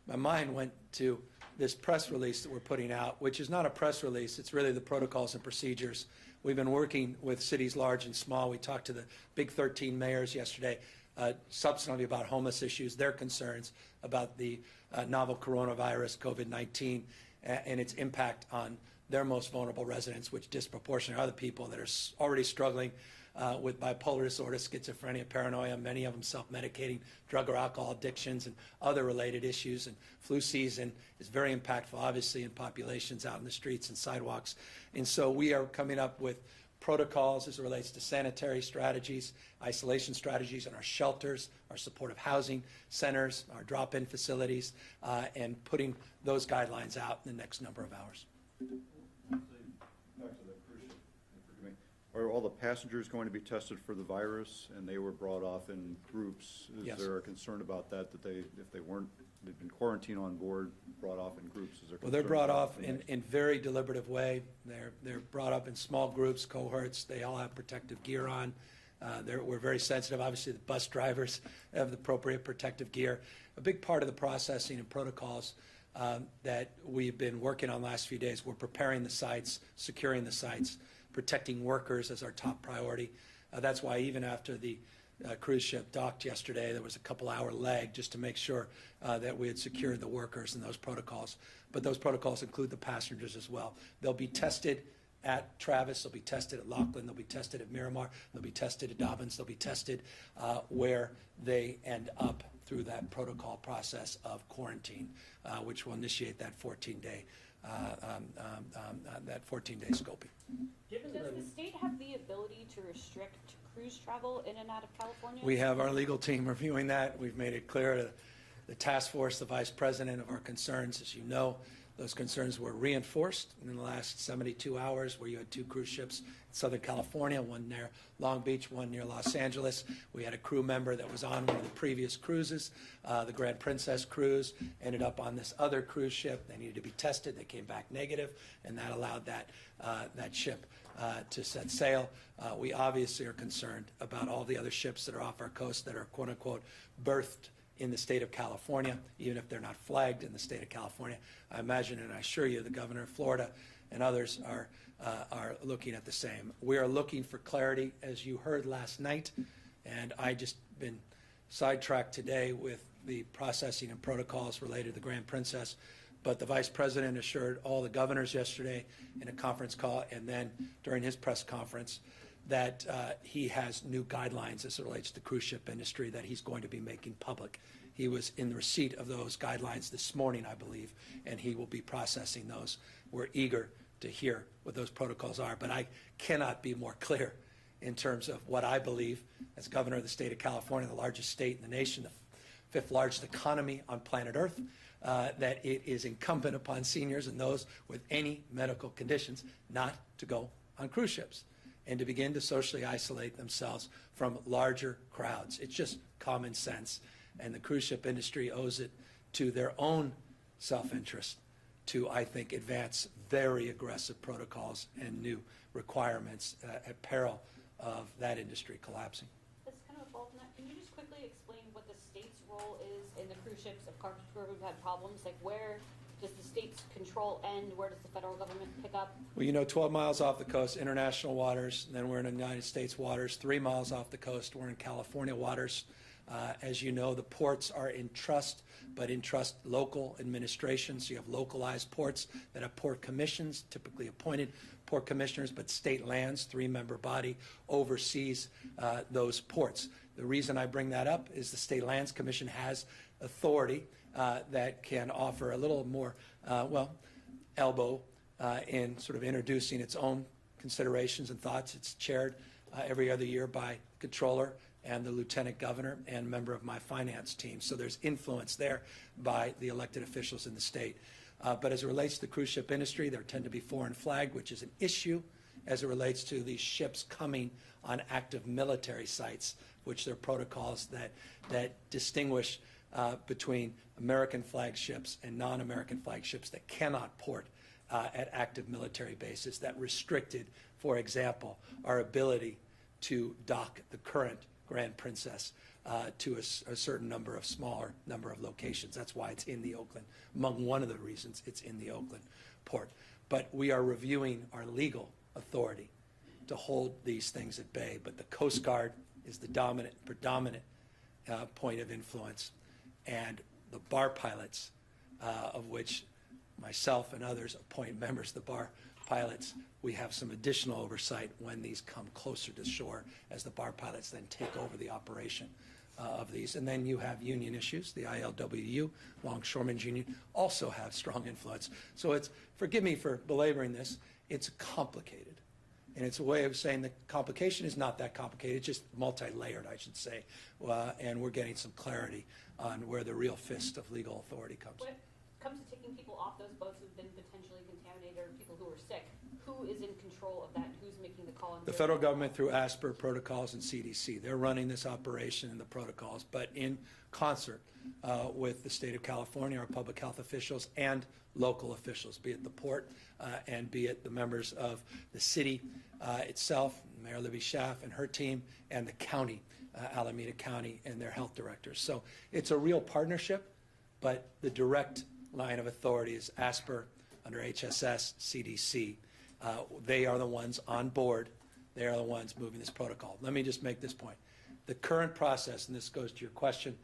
my mind went to this press release that we're putting out, which is not a press release, it's really the protocols and procedures. We've been working with cities large and small. We talked to the big 13 mayors yesterday, substantively about homeless issues, their concerns about the novel coronavirus, COVID-19, and its impact on their most vulnerable residents, which disproportionately are the people that are already struggling with bipolar disorder, schizophrenia, paranoia, many of them self-medicating, drug or alcohol addictions, and other related issues. And flu season is very impactful, obviously, in populations out in the streets and sidewalks. And so we are coming up with protocols as it relates to sanitary strategies, isolation strategies in our shelters, our supportive housing centers, our drop-in facilities, and putting those guidelines out in the next number of hours. Back to the cruise ship, forgive me. Are all the passengers going to be tested for the virus, and they were brought off in groups? Yes. Is there a concern about that they, if they weren't, they've been quarantined on board, brought off in groups? Is there Well, they're concern brought about off the in next- very deliberative way. They're brought up in small groups, cohorts. They all have protective gear on. We're very sensitive. Obviously, the bus drivers have the appropriate protective gear. A big part of the processing and protocols that we've been working on the last few days, we're preparing the sites, securing the sites, protecting workers as our top priority. That's why even after the cruise ship docked yesterday, there was a couple-hour lag just to make sure that we had secured the workers and those protocols. But those protocols include the passengers as well. They'll be tested at Travis, they'll be tested at Laughlin, they'll be tested at Miramar, they'll be tested at Dobbins, they'll be tested where they end up through that protocol process of quarantine, which will initiate that 14-day scoping. Given Does the the state have the ability to restrict cruise travel in and out of California? We have our legal team reviewing that. We've made it clear to the task force, the vice president, of our concerns. As you know, those concerns were reinforced in the last 72 hours, where you had 2 cruise ships in Southern California, one near Long Beach, one near Los Angeles. We had a crew member that was on one of the previous cruises, the Grand Princess cruise, ended up on this other cruise ship. They needed to be tested. They came back negative, and that allowed that ship to set sail. We obviously are concerned about all the other ships that are off our coast that are, quote unquote, berthed in the state of California, even if they're not flagged in the state of California. I imagine, and I assure you, the governor of Florida and others are looking at the same. We are looking for clarity, as you heard last night, and I just been sidetracked today with the processing and protocols related to the Grand Princess. But the vice president assured all the governors yesterday in a conference call, and then during his press conference, that he has new guidelines as it relates to the cruise ship industry that he's going to be making public. He was in the receipt of those guidelines this morning, I believe, and he will be processing those. We're eager to hear what those protocols are, but I cannot be more clear in terms of what I believe as governor of the state of California, the largest state in the nation, the 5th largest economy on planet Earth, that it is incumbent upon seniors and those with any medical conditions not to go on cruise ships and to begin to socially isolate themselves from larger crowds. It's just common sense, and the cruise ship industry owes it to their own self-interest to, I think, advance very aggressive protocols and new requirements at peril of that industry collapsing. That's kind of a follow-up on that. Can you just quickly explain what the state's role is in the cruise ships of carpets where we've had problems? Like, where does the state's control end? Where does the federal government pick up? Well, 12 miles off the coast, international waters, and then we're in the United States waters. 3 miles off the coast, we're in California waters. As you know, the ports are in trust, but in trust local administration. So you have localized ports that have port commissions, typically appointed port commissioners, but state lands, 3-member body, oversees those ports. The reason I bring that up is the State Lands Commission has authority that can offer a little more, elbow in sort of introducing its own considerations and thoughts. It's chaired every other year by controller and the lieutenant governor and member of my finance team. So there's influence there by the elected officials in the state. But as it relates to the cruise ship industry, there tend to be foreign flagged, which is an issue as it relates to these ships coming on active military sites, which there are protocols that distinguish between American flag ships and non-American flag ships that cannot port at active military bases, that restricted, for example, our ability to dock the current Grand Princess to a certain smaller number of locations. That's why it's in the Oakland, among one of the reasons it's in the Oakland port. But we are reviewing our legal authority to hold these things at bay. But the Coast Guard is the predominant point of influence, and the bar pilots, of which myself and others appoint members of the bar pilots, we have some additional oversight when these come closer to shore, as the bar pilots then take over the operation of these. And then you have union issues. The ILWU, Longshoremen's Union, also have strong influence. So it's, forgive me for belaboring this, it's complicated. And it's a way of saying the complication is not that complicated, it's just multi-layered, I should say. And we're getting some clarity on where the real fist of legal authority comes. When it comes to taking people off those boats who've been potentially contaminated or people who are sick, who is in control of that? Who's making the call? The federal government through ASPR protocols and CDC. They're running this operation and the protocols, but in concert with the state of California, our public health officials and local officials, be it the port and be it the members of the city itself, Mayor Libby Schaaf and her team, and the county, Alameda County, and their health directors. So it's a real partnership, but the direct line of authority is ASPR under HSS, CDC. They are the ones on board. They are the ones moving this protocol. Let me just make this point. The current process, and this goes to your question,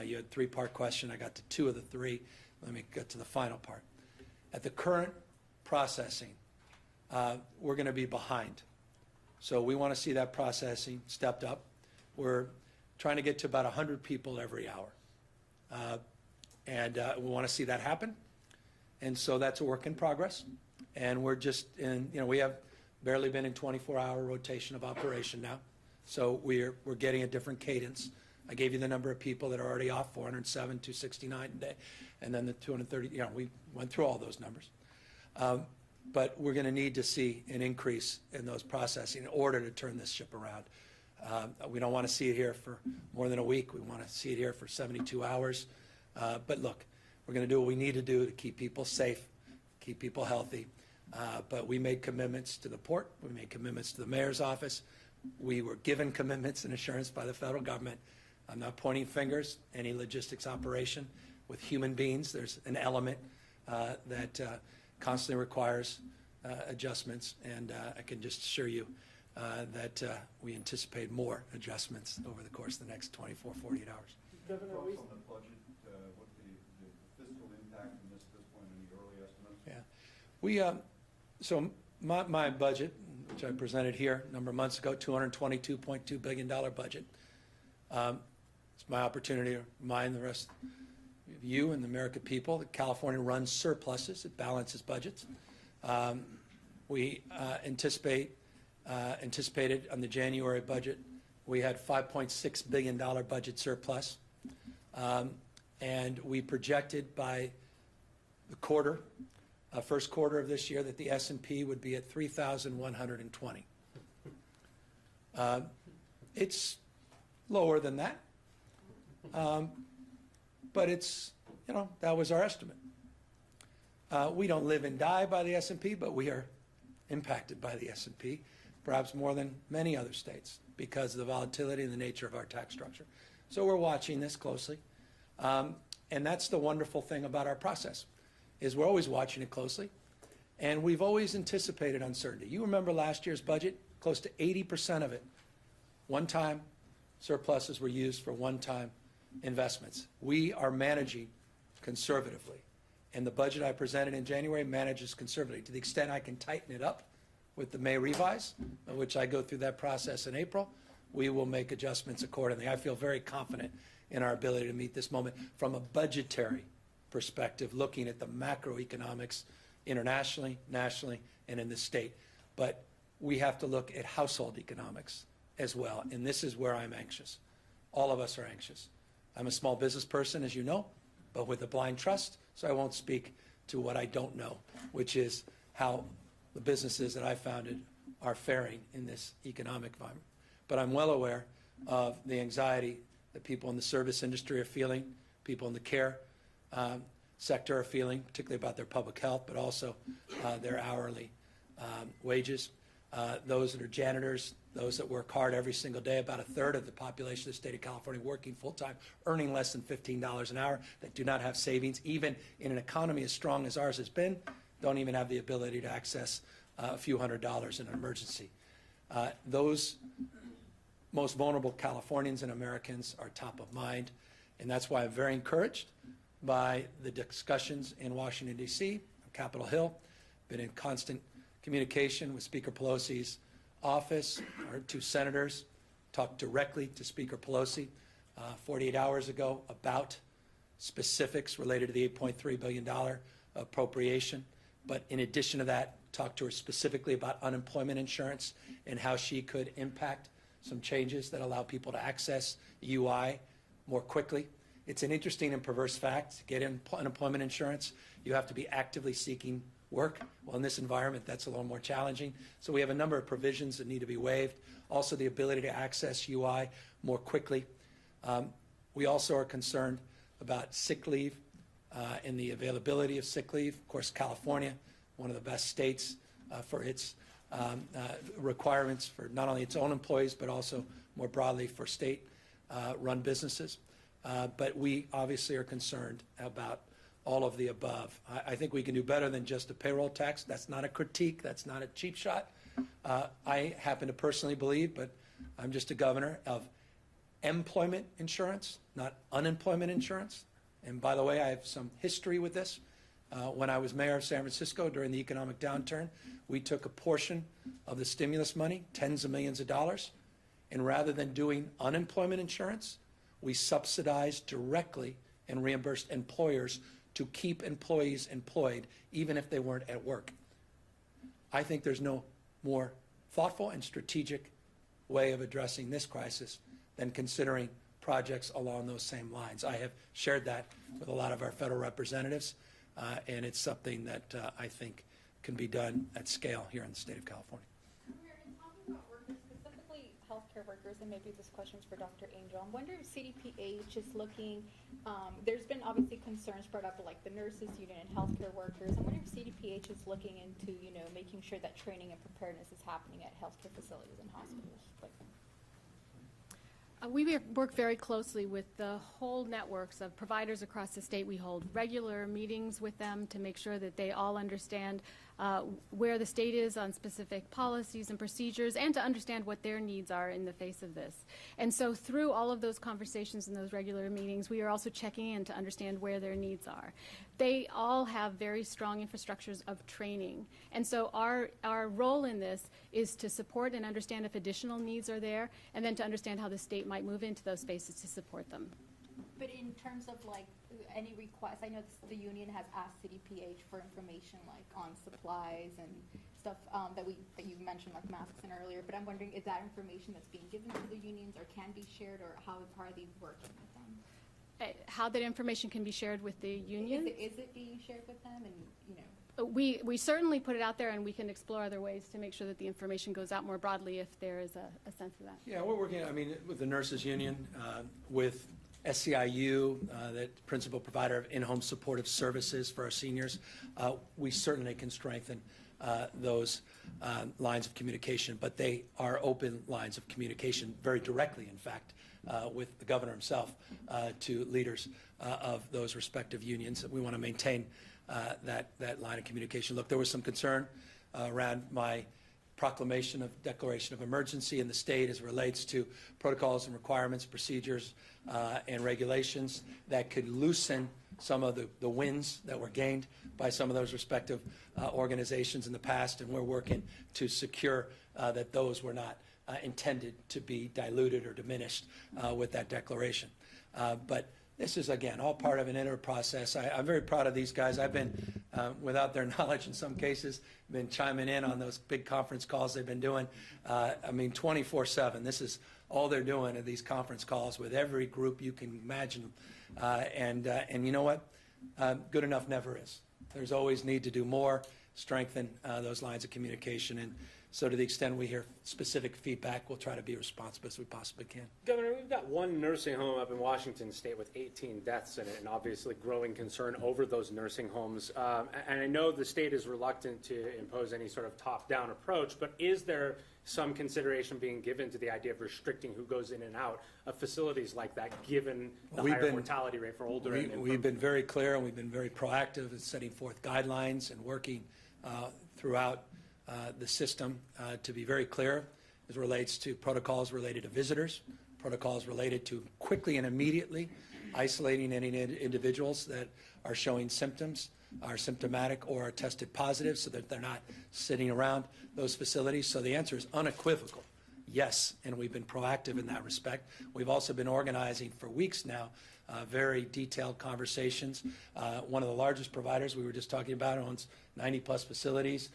you had a three-part question. I got to two of the three. Let me get to the final part. At the current processing, we're going to be behind. So we want to see that processing stepped up. We're trying to get to about 100 people every hour. And we want to see that happen. And so that's a work in progress. And we're just in, we have barely been in 24-hour rotation of operation now. So we're getting a different cadence. I gave you the number of people that are already off, 407, 269 today, and then the 230, we went through all those numbers. But we're going to need to see an increase in those processing in order to turn this ship around. We don't want to see it here for more than a week. We want to see it here for 72 hours. But look, we're going to do what we need to do to keep people safe, keep people healthy. But we made commitments to the port. We made commitments to the mayor's office. We were given commitments and assurance by the federal government. I'm not pointing fingers. Any logistics operation with human beings, there's an element that constantly requires adjustments. And I can just assure you that we anticipate more adjustments over the course of the next 24, 48 hours. Governor, on the budget, what the fiscal impact from this at this point, any early estimates? Yeah. So my budget, which I presented here a number of months ago, $222.2 billion budget. It's my opportunity to remind the rest of you and the American people that California runs surpluses. It balances budgets. We anticipated on the January budget, we had $5.6 billion budget surplus. And we projected by the first quarter of this year, that the S&P would be at 3,120. It's lower than that, but it's, that was our estimate. We don't live and die by the S&P, but we are impacted by the S&P, perhaps more than many other states, because of the volatility and the nature of our tax structure. So we're watching this closely. And that's the wonderful thing about our process, is we're always watching it closely. And we've always anticipated uncertainty. You remember last year's budget, close to 80% of it, one-time surpluses were used for one-time investments. We are managing conservatively. And the budget I presented in January manages conservatively. To the extent I can tighten it up with the May revise, which I go through that process in April, we will make adjustments accordingly. I feel very confident in our ability to meet this moment from a budgetary perspective, looking at the macroeconomics internationally, nationally, and in the state. But we have to look at household economics as well, and this is where I'm anxious. All of us are anxious. I'm a small business person, as you know, but with a blind trust, so I won't speak to what I don't know, which is how the businesses that I founded are faring in this economic environment. But I'm well aware of the anxiety that people in the service industry are feeling, people in the care sector are feeling, particularly about their public health, but also their hourly wages. Those that are janitors, those that work hard every single day, about a third of the population of the state of California working full-time, earning less than $15 an hour, that do not have savings, even in an economy as strong as ours has been, don't even have the ability to access a few $100s in an emergency. Those most vulnerable Californians and Americans are top of mind, and that's why I'm very encouraged by the discussions in Washington, D.C., on Capitol Hill. Been in constant communication with Speaker Pelosi's office. Our two senators talked directly to Speaker Pelosi 48 hours ago about specifics related to the $8.3 billion appropriation. But in addition to that, talked to her specifically about unemployment insurance and how she could impact some changes that allow people to access UI more quickly. It's an interesting and perverse fact. To get unemployment insurance, you have to be actively seeking work. Well, in this environment, that's a little more challenging. So we have a number of provisions that need to be waived. Also, the ability to access UI more quickly. We also are concerned about sick leave and the availability of sick leave. Of course, California, one of the best states for its requirements for not only its own employees, but also more broadly for state-run businesses. But we obviously are concerned about all of the above. I think we can do better than just a payroll tax. That's not a critique. That's not a cheap shot. I happen to personally believe, but I'm just a governor, of employment insurance, not unemployment insurance. And by the way, I have some history with this. When I was mayor of San Francisco during the economic downturn, we took a portion of the stimulus money, tens of millions of dollars, and rather than doing unemployment insurance, we subsidized directly and reimbursed employers to keep employees employed, even if they weren't at work. I think there's no more thoughtful and strategic way of addressing this crisis than considering projects along those same lines. I have shared that with a lot of our federal representatives, and it's something that I think can be done at scale here in the state of California. In talking about workers, specifically healthcare workers, and maybe this question's for Dr. Angel, I'm wondering if CDPH is looking, there's been obviously concerns brought up like the nurses union and healthcare workers. I'm wondering if CDPH is looking into, making sure that training and preparedness is happening at healthcare facilities and hospitals. We work very closely with the whole networks of providers across the state. We hold regular meetings with them to make sure that they all understand where the state is on specific policies and procedures, and to understand what their needs are in the face of this. And so through all of those conversations and those regular meetings, we are also checking in to understand where their needs are. They all have very strong infrastructures of training. And so our role in this is to support and understand if additional needs are there, and then to understand how the state might move into those spaces to support them. But in terms of any requests, I know the union has asked CDPH for information on supplies and stuff that you mentioned, like masks and earlier, but I'm wondering, is that information that's being given to the unions or can be shared, or how are they working with them? How that information can be shared with the union? Is it being shared with them? And We certainly put it out there, and we can explore other ways to make sure that the information goes out more broadly if there is a sense of that. Yeah, we're working, with the nurses union, with SEIU, the principal provider of in-home supportive services for our seniors. We certainly can strengthen those lines of communication, but they are open lines of communication very directly, in fact, with the governor himself to leaders of those respective unions. We want to maintain that line of communication. Look, there was some concern around my proclamation of declaration of emergency in the state as it relates to protocols and requirements, procedures, and regulations that could loosen some of the wins that were gained by some of those respective organizations in the past, and we're working to secure that those were not intended to be diluted or diminished with that declaration. But this is, again, all part of an iterative process. I'm very proud of these guys. I've been, without their knowledge in some cases, been chiming in on those big conference calls they've been doing. 24/7. This is all they're doing at these conference calls with every group you can imagine. And you know what? Good enough never is. There's always need to do more, strengthen those lines of communication. And So to the extent we hear specific feedback, we'll try to be responsive as we possibly can. Governor, we've got one nursing home up in Washington State with 18 deaths in it, and obviously growing concern over those nursing homes. And I know the state is reluctant to impose any sort of top-down approach, but is there some consideration being given to the idea of restricting who goes in and out of facilities like that, given the higher mortality rate for older and We've been very clear and we've been very proactive in setting forth guidelines and working throughout the system to be very clear as it relates to protocols related to visitors, protocols related to quickly and immediately isolating any individuals that are showing symptoms, are symptomatic or are tested positive so that they're not sitting around those facilities. So the answer is unequivocal, yes, and we've been proactive in that respect. We've also been organizing for weeks now very detailed conversations. One of the largest providers we were just talking about owns 90-plus facilities,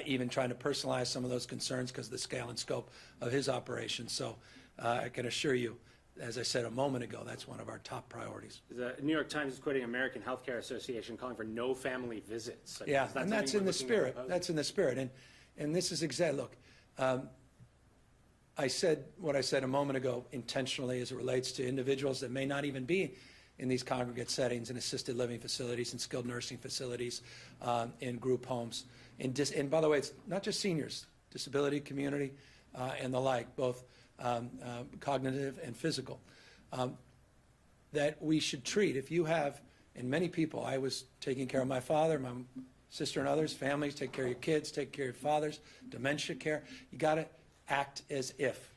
even trying to personalize some of those concerns because of the scale and scope of his operations. So I can assure you, as I said a moment ago, that's one of our top priorities. The New York Times is quoting American Healthcare Association calling for no family visits. Yeah, and that's in the spirit. That's in the spirit. And this is exactly, look, I said what I said a moment ago intentionally as it relates to individuals that may not even be in these congregate settings, in assisted living facilities, in skilled nursing facilities, in group homes. And by the way, it's not just seniors, disability community and the like, both cognitive and physical, that we should treat. If you have, and many people, I was taking care of my father, my sister and others, families, take care of your kids, take care of your fathers, dementia care. You got to act as if.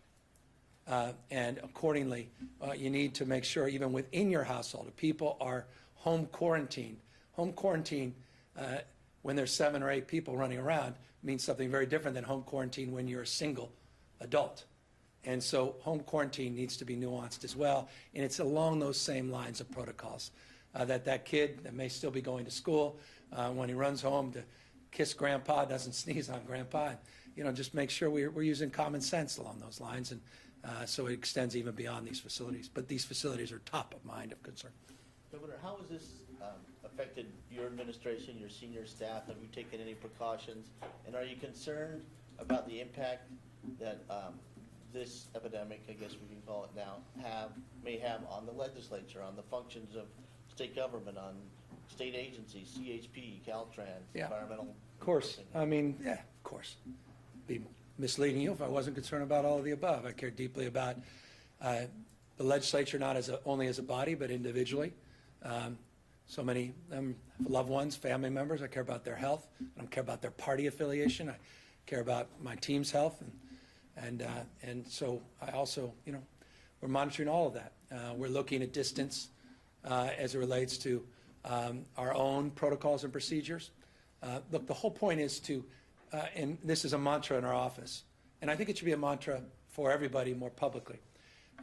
And accordingly, you need to make sure even within your household, if people are home quarantined, when there's 7 or 8 people running around means something very different than home quarantine when you're a single adult. And so home quarantine needs to be nuanced as well, and it's along those same lines of protocols. That kid that may still be going to school, when he runs home to kiss grandpa, doesn't sneeze on grandpa, and, just make sure we're using common sense along those lines, and so it extends even beyond these facilities. But these facilities are top of mind of concern. Governor, how has this affected your administration, your senior staff? Have you taken any precautions? And are you concerned about the impact that this epidemic, I guess we can call it now, may have on the legislature, on the functions of state government, on state agencies, CHP, Caltrans, environmental? Of course. I mean, yeah, of course. Be misleading you if I wasn't concerned about all of the above. I care deeply about the legislature, not only as a body, but individually. So many loved ones, family members. I care about their health. I don't care about their party affiliation. I care about my team's health, and so I also, we're monitoring all of that. We're looking at distance as it relates to our own protocols and procedures. Look, the whole point is to, and this is a mantra in our office, and I think it should be a mantra for everybody more publicly.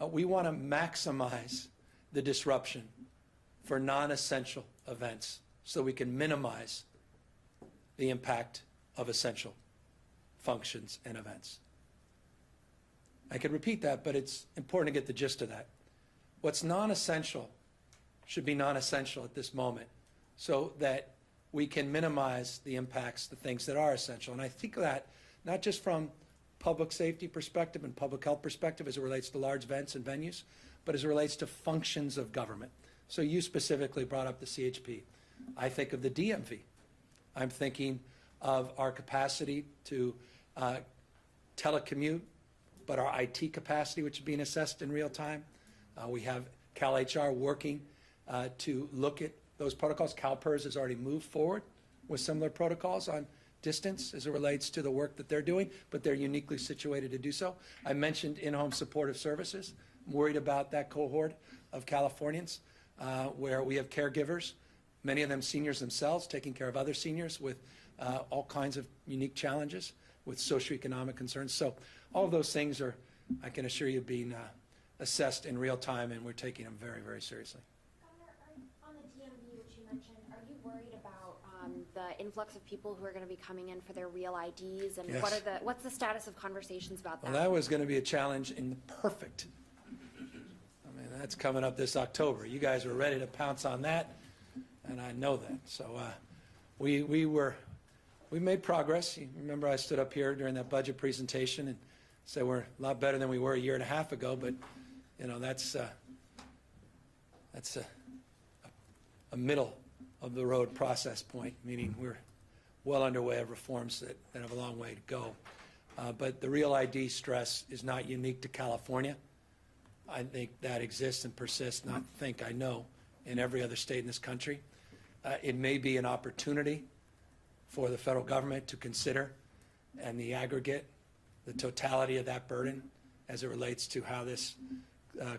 We want to maximize the disruption for non-essential events so we can minimize the impact of essential functions and events. I could repeat that, but it's important to get the gist of that. What's non-essential should be non-essential at this moment so that we can minimize the impacts, the things that are essential. And I think that not just from public safety perspective and public health perspective as it relates to large events and venues, but as it relates to functions of government. So you specifically brought up the CHP. I think of the DMV. I'm thinking of our capacity to telecommute, but our IT capacity, which is being assessed in real time. We have CalHR working to look at those protocols. CalPERS has already moved forward with similar protocols on distance as it relates to the work that they're doing, but they're uniquely situated to do so. I mentioned in-home supportive services. I'm worried about that cohort of Californians where we have caregivers, many of them seniors themselves, taking care of other seniors with all kinds of unique challenges with socioeconomic concerns. So all of those things are, I can assure you, being assessed in real time, and we're taking them very, very seriously. Governor, on the DMV, which you mentioned, are you worried about the influx of people who are going to be coming in for their real IDs, and Yes. what's the status of conversations about that? Well, that was going to be a challenge in the perfect. I mean, that's coming up this October. You guys were ready to pounce on that, and I know that. So we We've made progress. You remember I stood up here during that budget presentation and said we're a lot better than we were a year and a half ago, but that's a middle of the road process point, meaning we're well underway of reforms that have a long way to go. But the Real ID stress is not unique to California. I think that exists and persists, I know, in every other state in this country. It may be an opportunity for the federal government to consider, and the aggregate, the totality of that burden as it relates to how this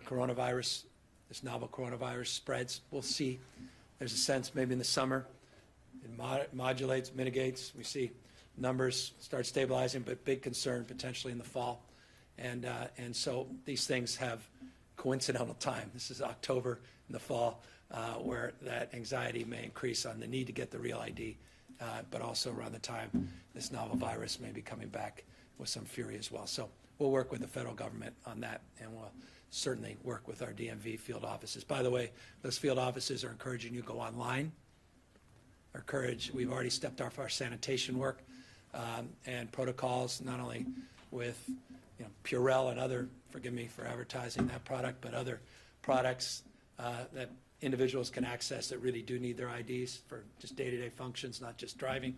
coronavirus, this novel coronavirus spreads. We'll see. There's a sense maybe in the summer it modulates, mitigates. We see numbers start stabilizing, but big concern potentially in the fall. And so these things have coincidental time. This is October in the fall where that anxiety may increase on the need to get the Real ID, but also around the time this novel virus may be coming back with some fury as well. So we'll work with the federal government on that, and we'll certainly work with our DMV field offices. By the way, those field offices are encouraging you to go online. We've already stepped off our sanitation work and protocols, not only with Purell and other, forgive me for advertising that product, but other products that individuals can access that really do need their IDs for just day-to-day functions, not just driving.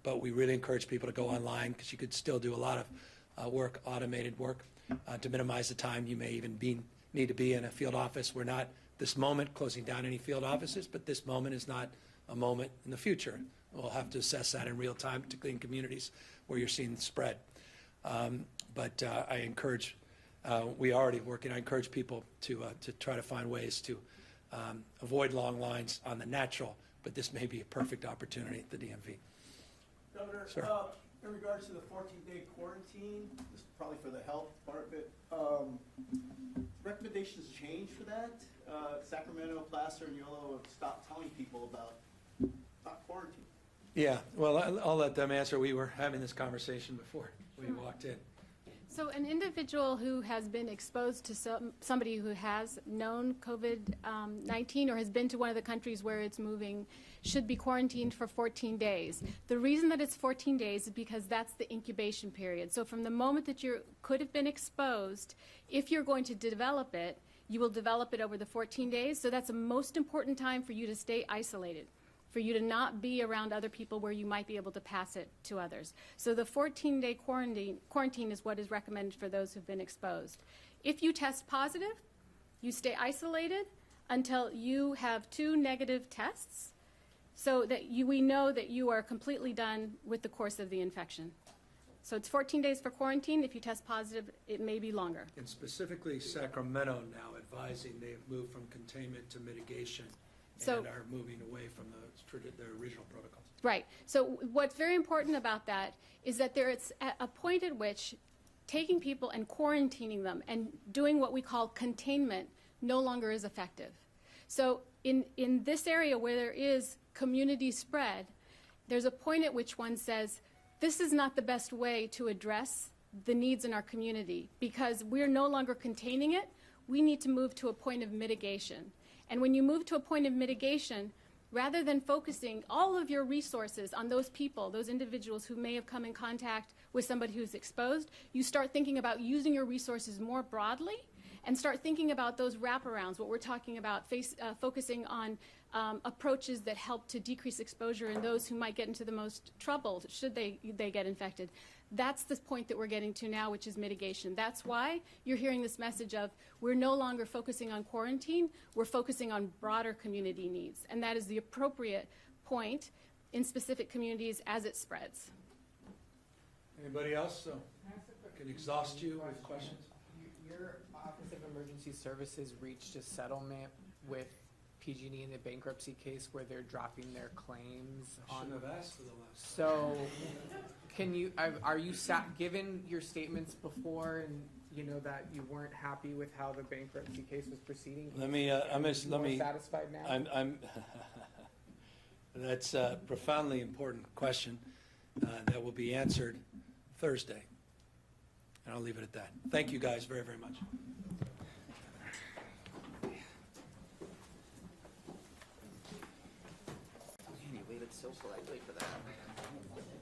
But we really encourage people to go online because you could still do a lot of work, automated work, to minimize the time you may even need to be in a field office. We're not, this moment, closing down any field offices, but this moment is not a moment in the future. We'll have to assess that in real time, particularly in communities where you're seeing the spread. But I encourage, we are already working, I encourage people to try to find ways to avoid long lines on the natural, but this may be a perfect opportunity at the DMV. Governor, Sir. In regards to the 14-day quarantine, this is probably for the health part of it, recommendations change for that? Sacramento, Placer, and Yolo have stopped telling people about not quarantine. Yeah, well, I'll let them answer. We were having this conversation before we walked in. So an individual who has been exposed to somebody who has known COVID-19 or has been to one of the countries where it's moving should be quarantined for 14 days. The reason that it's 14 days is because that's the incubation period. So from the moment that you could have been exposed, if you're going to develop it, you will develop it over the 14 days. So that's the most important time for you to stay isolated, for you to not be around other people where you might be able to pass it to others. So the 14-day quarantine is what is recommended for those who've been exposed. If you test positive, you stay isolated until you have 2 negative tests so that we know that you are completely done with the course of the infection. So it's 14 days for quarantine. If you test positive, it may be longer. And specifically Sacramento now advising they've moved from containment to mitigation and are moving away from the original protocols. Right. So what's very important about that is that there's a point at which taking people and quarantining them and doing what we call containment no longer is effective. So in this area where there is community spread, there's a point at which one says, this is not the best way to address the needs in our community because we're no longer containing it. We need to move to a point of mitigation. And when you move to a point of mitigation, rather than focusing all of your resources on those people, those individuals who may have come in contact with somebody who's exposed, you start thinking about using your resources more broadly and start thinking about those wraparounds, what we're talking about, focusing on approaches that help to decrease exposure in those who might get into the most trouble should they get infected. That's the point that we're getting to now, which is mitigation. That's why you're hearing this message of we're no longer focusing on quarantine, we're focusing on broader community needs. And that is the appropriate point in specific communities as it spreads. Anybody else? So I can exhaust you with questions. Your Office of Emergency Services reached a settlement with PG&E in the bankruptcy case where they're dropping their claims. Shouldn't have asked for the last. So, can you? Are you given your statements before, and you know that you weren't happy with how the bankruptcy case was proceeding? Let me. Satisfied now. That's a profoundly important question that will be answered Thursday, and I'll leave it at that. Thank you guys very, very much. Anyway, let's so politely for that.